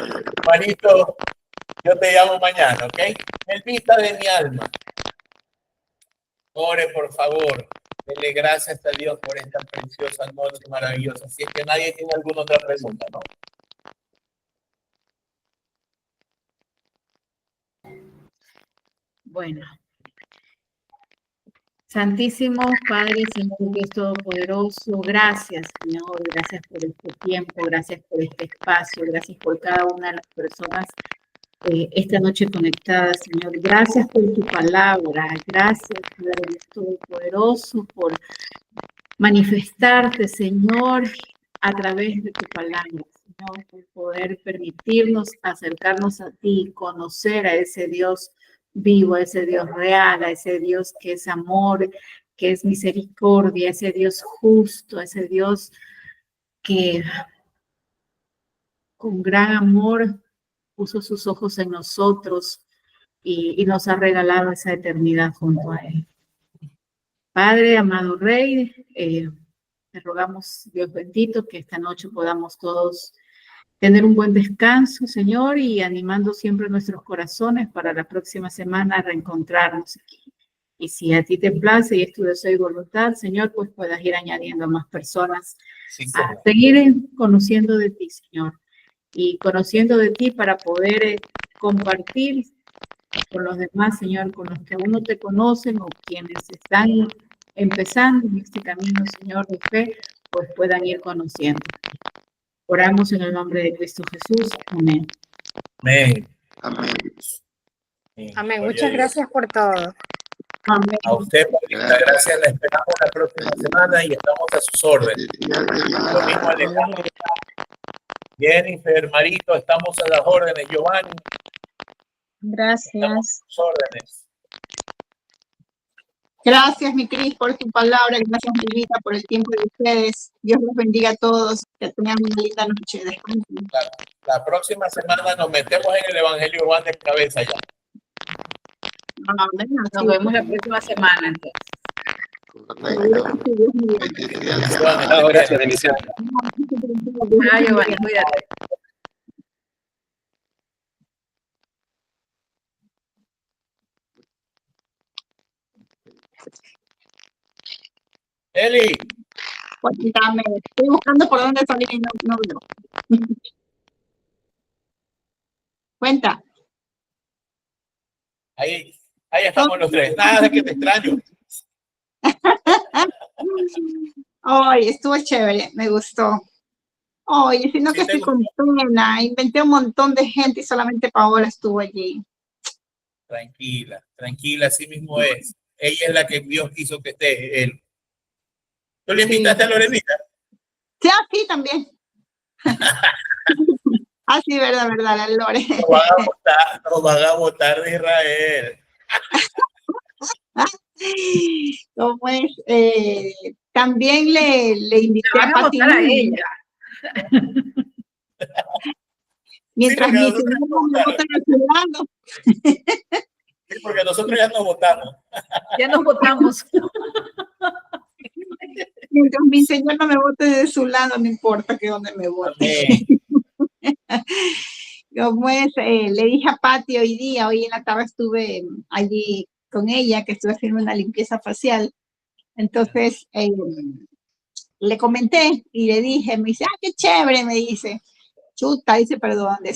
Marito, yo te llamo mañana, ¿ok? Melvita de mi alma, ore por favor. Dele gracias a Dios por esta preciosa noche maravillosa. Si es que nadie tiene alguna otra pregunta, ¿no? Bueno. Santísimo Padre, Señor Dios Todopoderoso, gracias, Señor, gracias por este tiempo, gracias por este espacio, gracias por cada una de las personas esta noche conectadas, Señor. Gracias por tu palabra, gracias, Padre Dios Todopoderoso, por manifestarte, Señor, a través de tu palabra, Señor, por poder permitirnos acercarnos a ti, conocer a ese Dios vivo, a ese Dios real, a ese Dios que es amor, que es misericordia, a ese Dios justo, a ese Dios que con gran amor puso sus ojos en nosotros y nos ha regalado esa eternidad junto a Él. Padre, amado Rey, te rogamos, Dios bendito, que esta noche podamos todos tener un buen descanso, Señor, y animando siempre nuestros corazones para la próxima semana reencontrarnos aquí. Y si a ti te place y es tu deseo y voluntad, Señor, pues puedas ir añadiendo a más personas a seguir conociendo de ti, Señor, y conociendo de ti para poder compartir con los demás, Señor, con los que aún no te conocen o quienes están empezando en este camino, Señor, de fe, pues puedan ir conociendo. Oramos en el nombre de Cristo Jesús. Amén. Amén. Amén. Amén. Muchas gracias por todo. Amén. A usted, Paulita, gracias. La esperamos la próxima semana y estamos a sus órdenes. Lo mismo Alejandro, Jennifer, Marito, estamos a las órdenes. Giovanni, estamos Gracias. a sus órdenes. Gracias, mi Cris, por tu palabra. Gracias, Milita, por el tiempo de ustedes. Dios los bendiga a todos. Que tengan una linda noche. Descansen. La próxima semana nos metemos en el Evangelio Juan de cabeza ya. Amén. Nos vemos la próxima semana, entonces. Correcto. Sí, Dios mío. Bendiciones. No, gracias, bendiciones. Ah, Giovanni, cuídate. Eli, Cuéntame. Estoy buscando por dónde salir y no veo. Cuenta. ahí estamos los tres. Nada de que te extraño. Ay, estuvo chévere, me gustó. Oye, sino que Sí, te estoy con pena. Inventé un montón de gente y solamente Paola estuvo allí. Tranquila, tranquila, así mismo es. Ella es la que Dios quiso que esté, él. ¿Tú le invitaste a Lorenita? Sí, sí, también. Ah, sí, verdad, la Lore. Nos van a votar de Israel. ¿Cómo es? También le invité Te van a a Pati votar a Muni. ella. Mientras Sí, porque mi nosotros señor nos me votaron. vota a su lado. Sí, porque nosotros ya nos votamos. Ya nos votamos. Mientras mi señor no me vote de su lado, no importa que donde me vote. Amén. Como es, le dije a Pati hoy en la tarde estuve allí con ella, que estuve haciendo una limpieza facial. Entonces, le comenté y le dije, me dice, ah, qué chévere, me dice, chuta, dice, perdón, de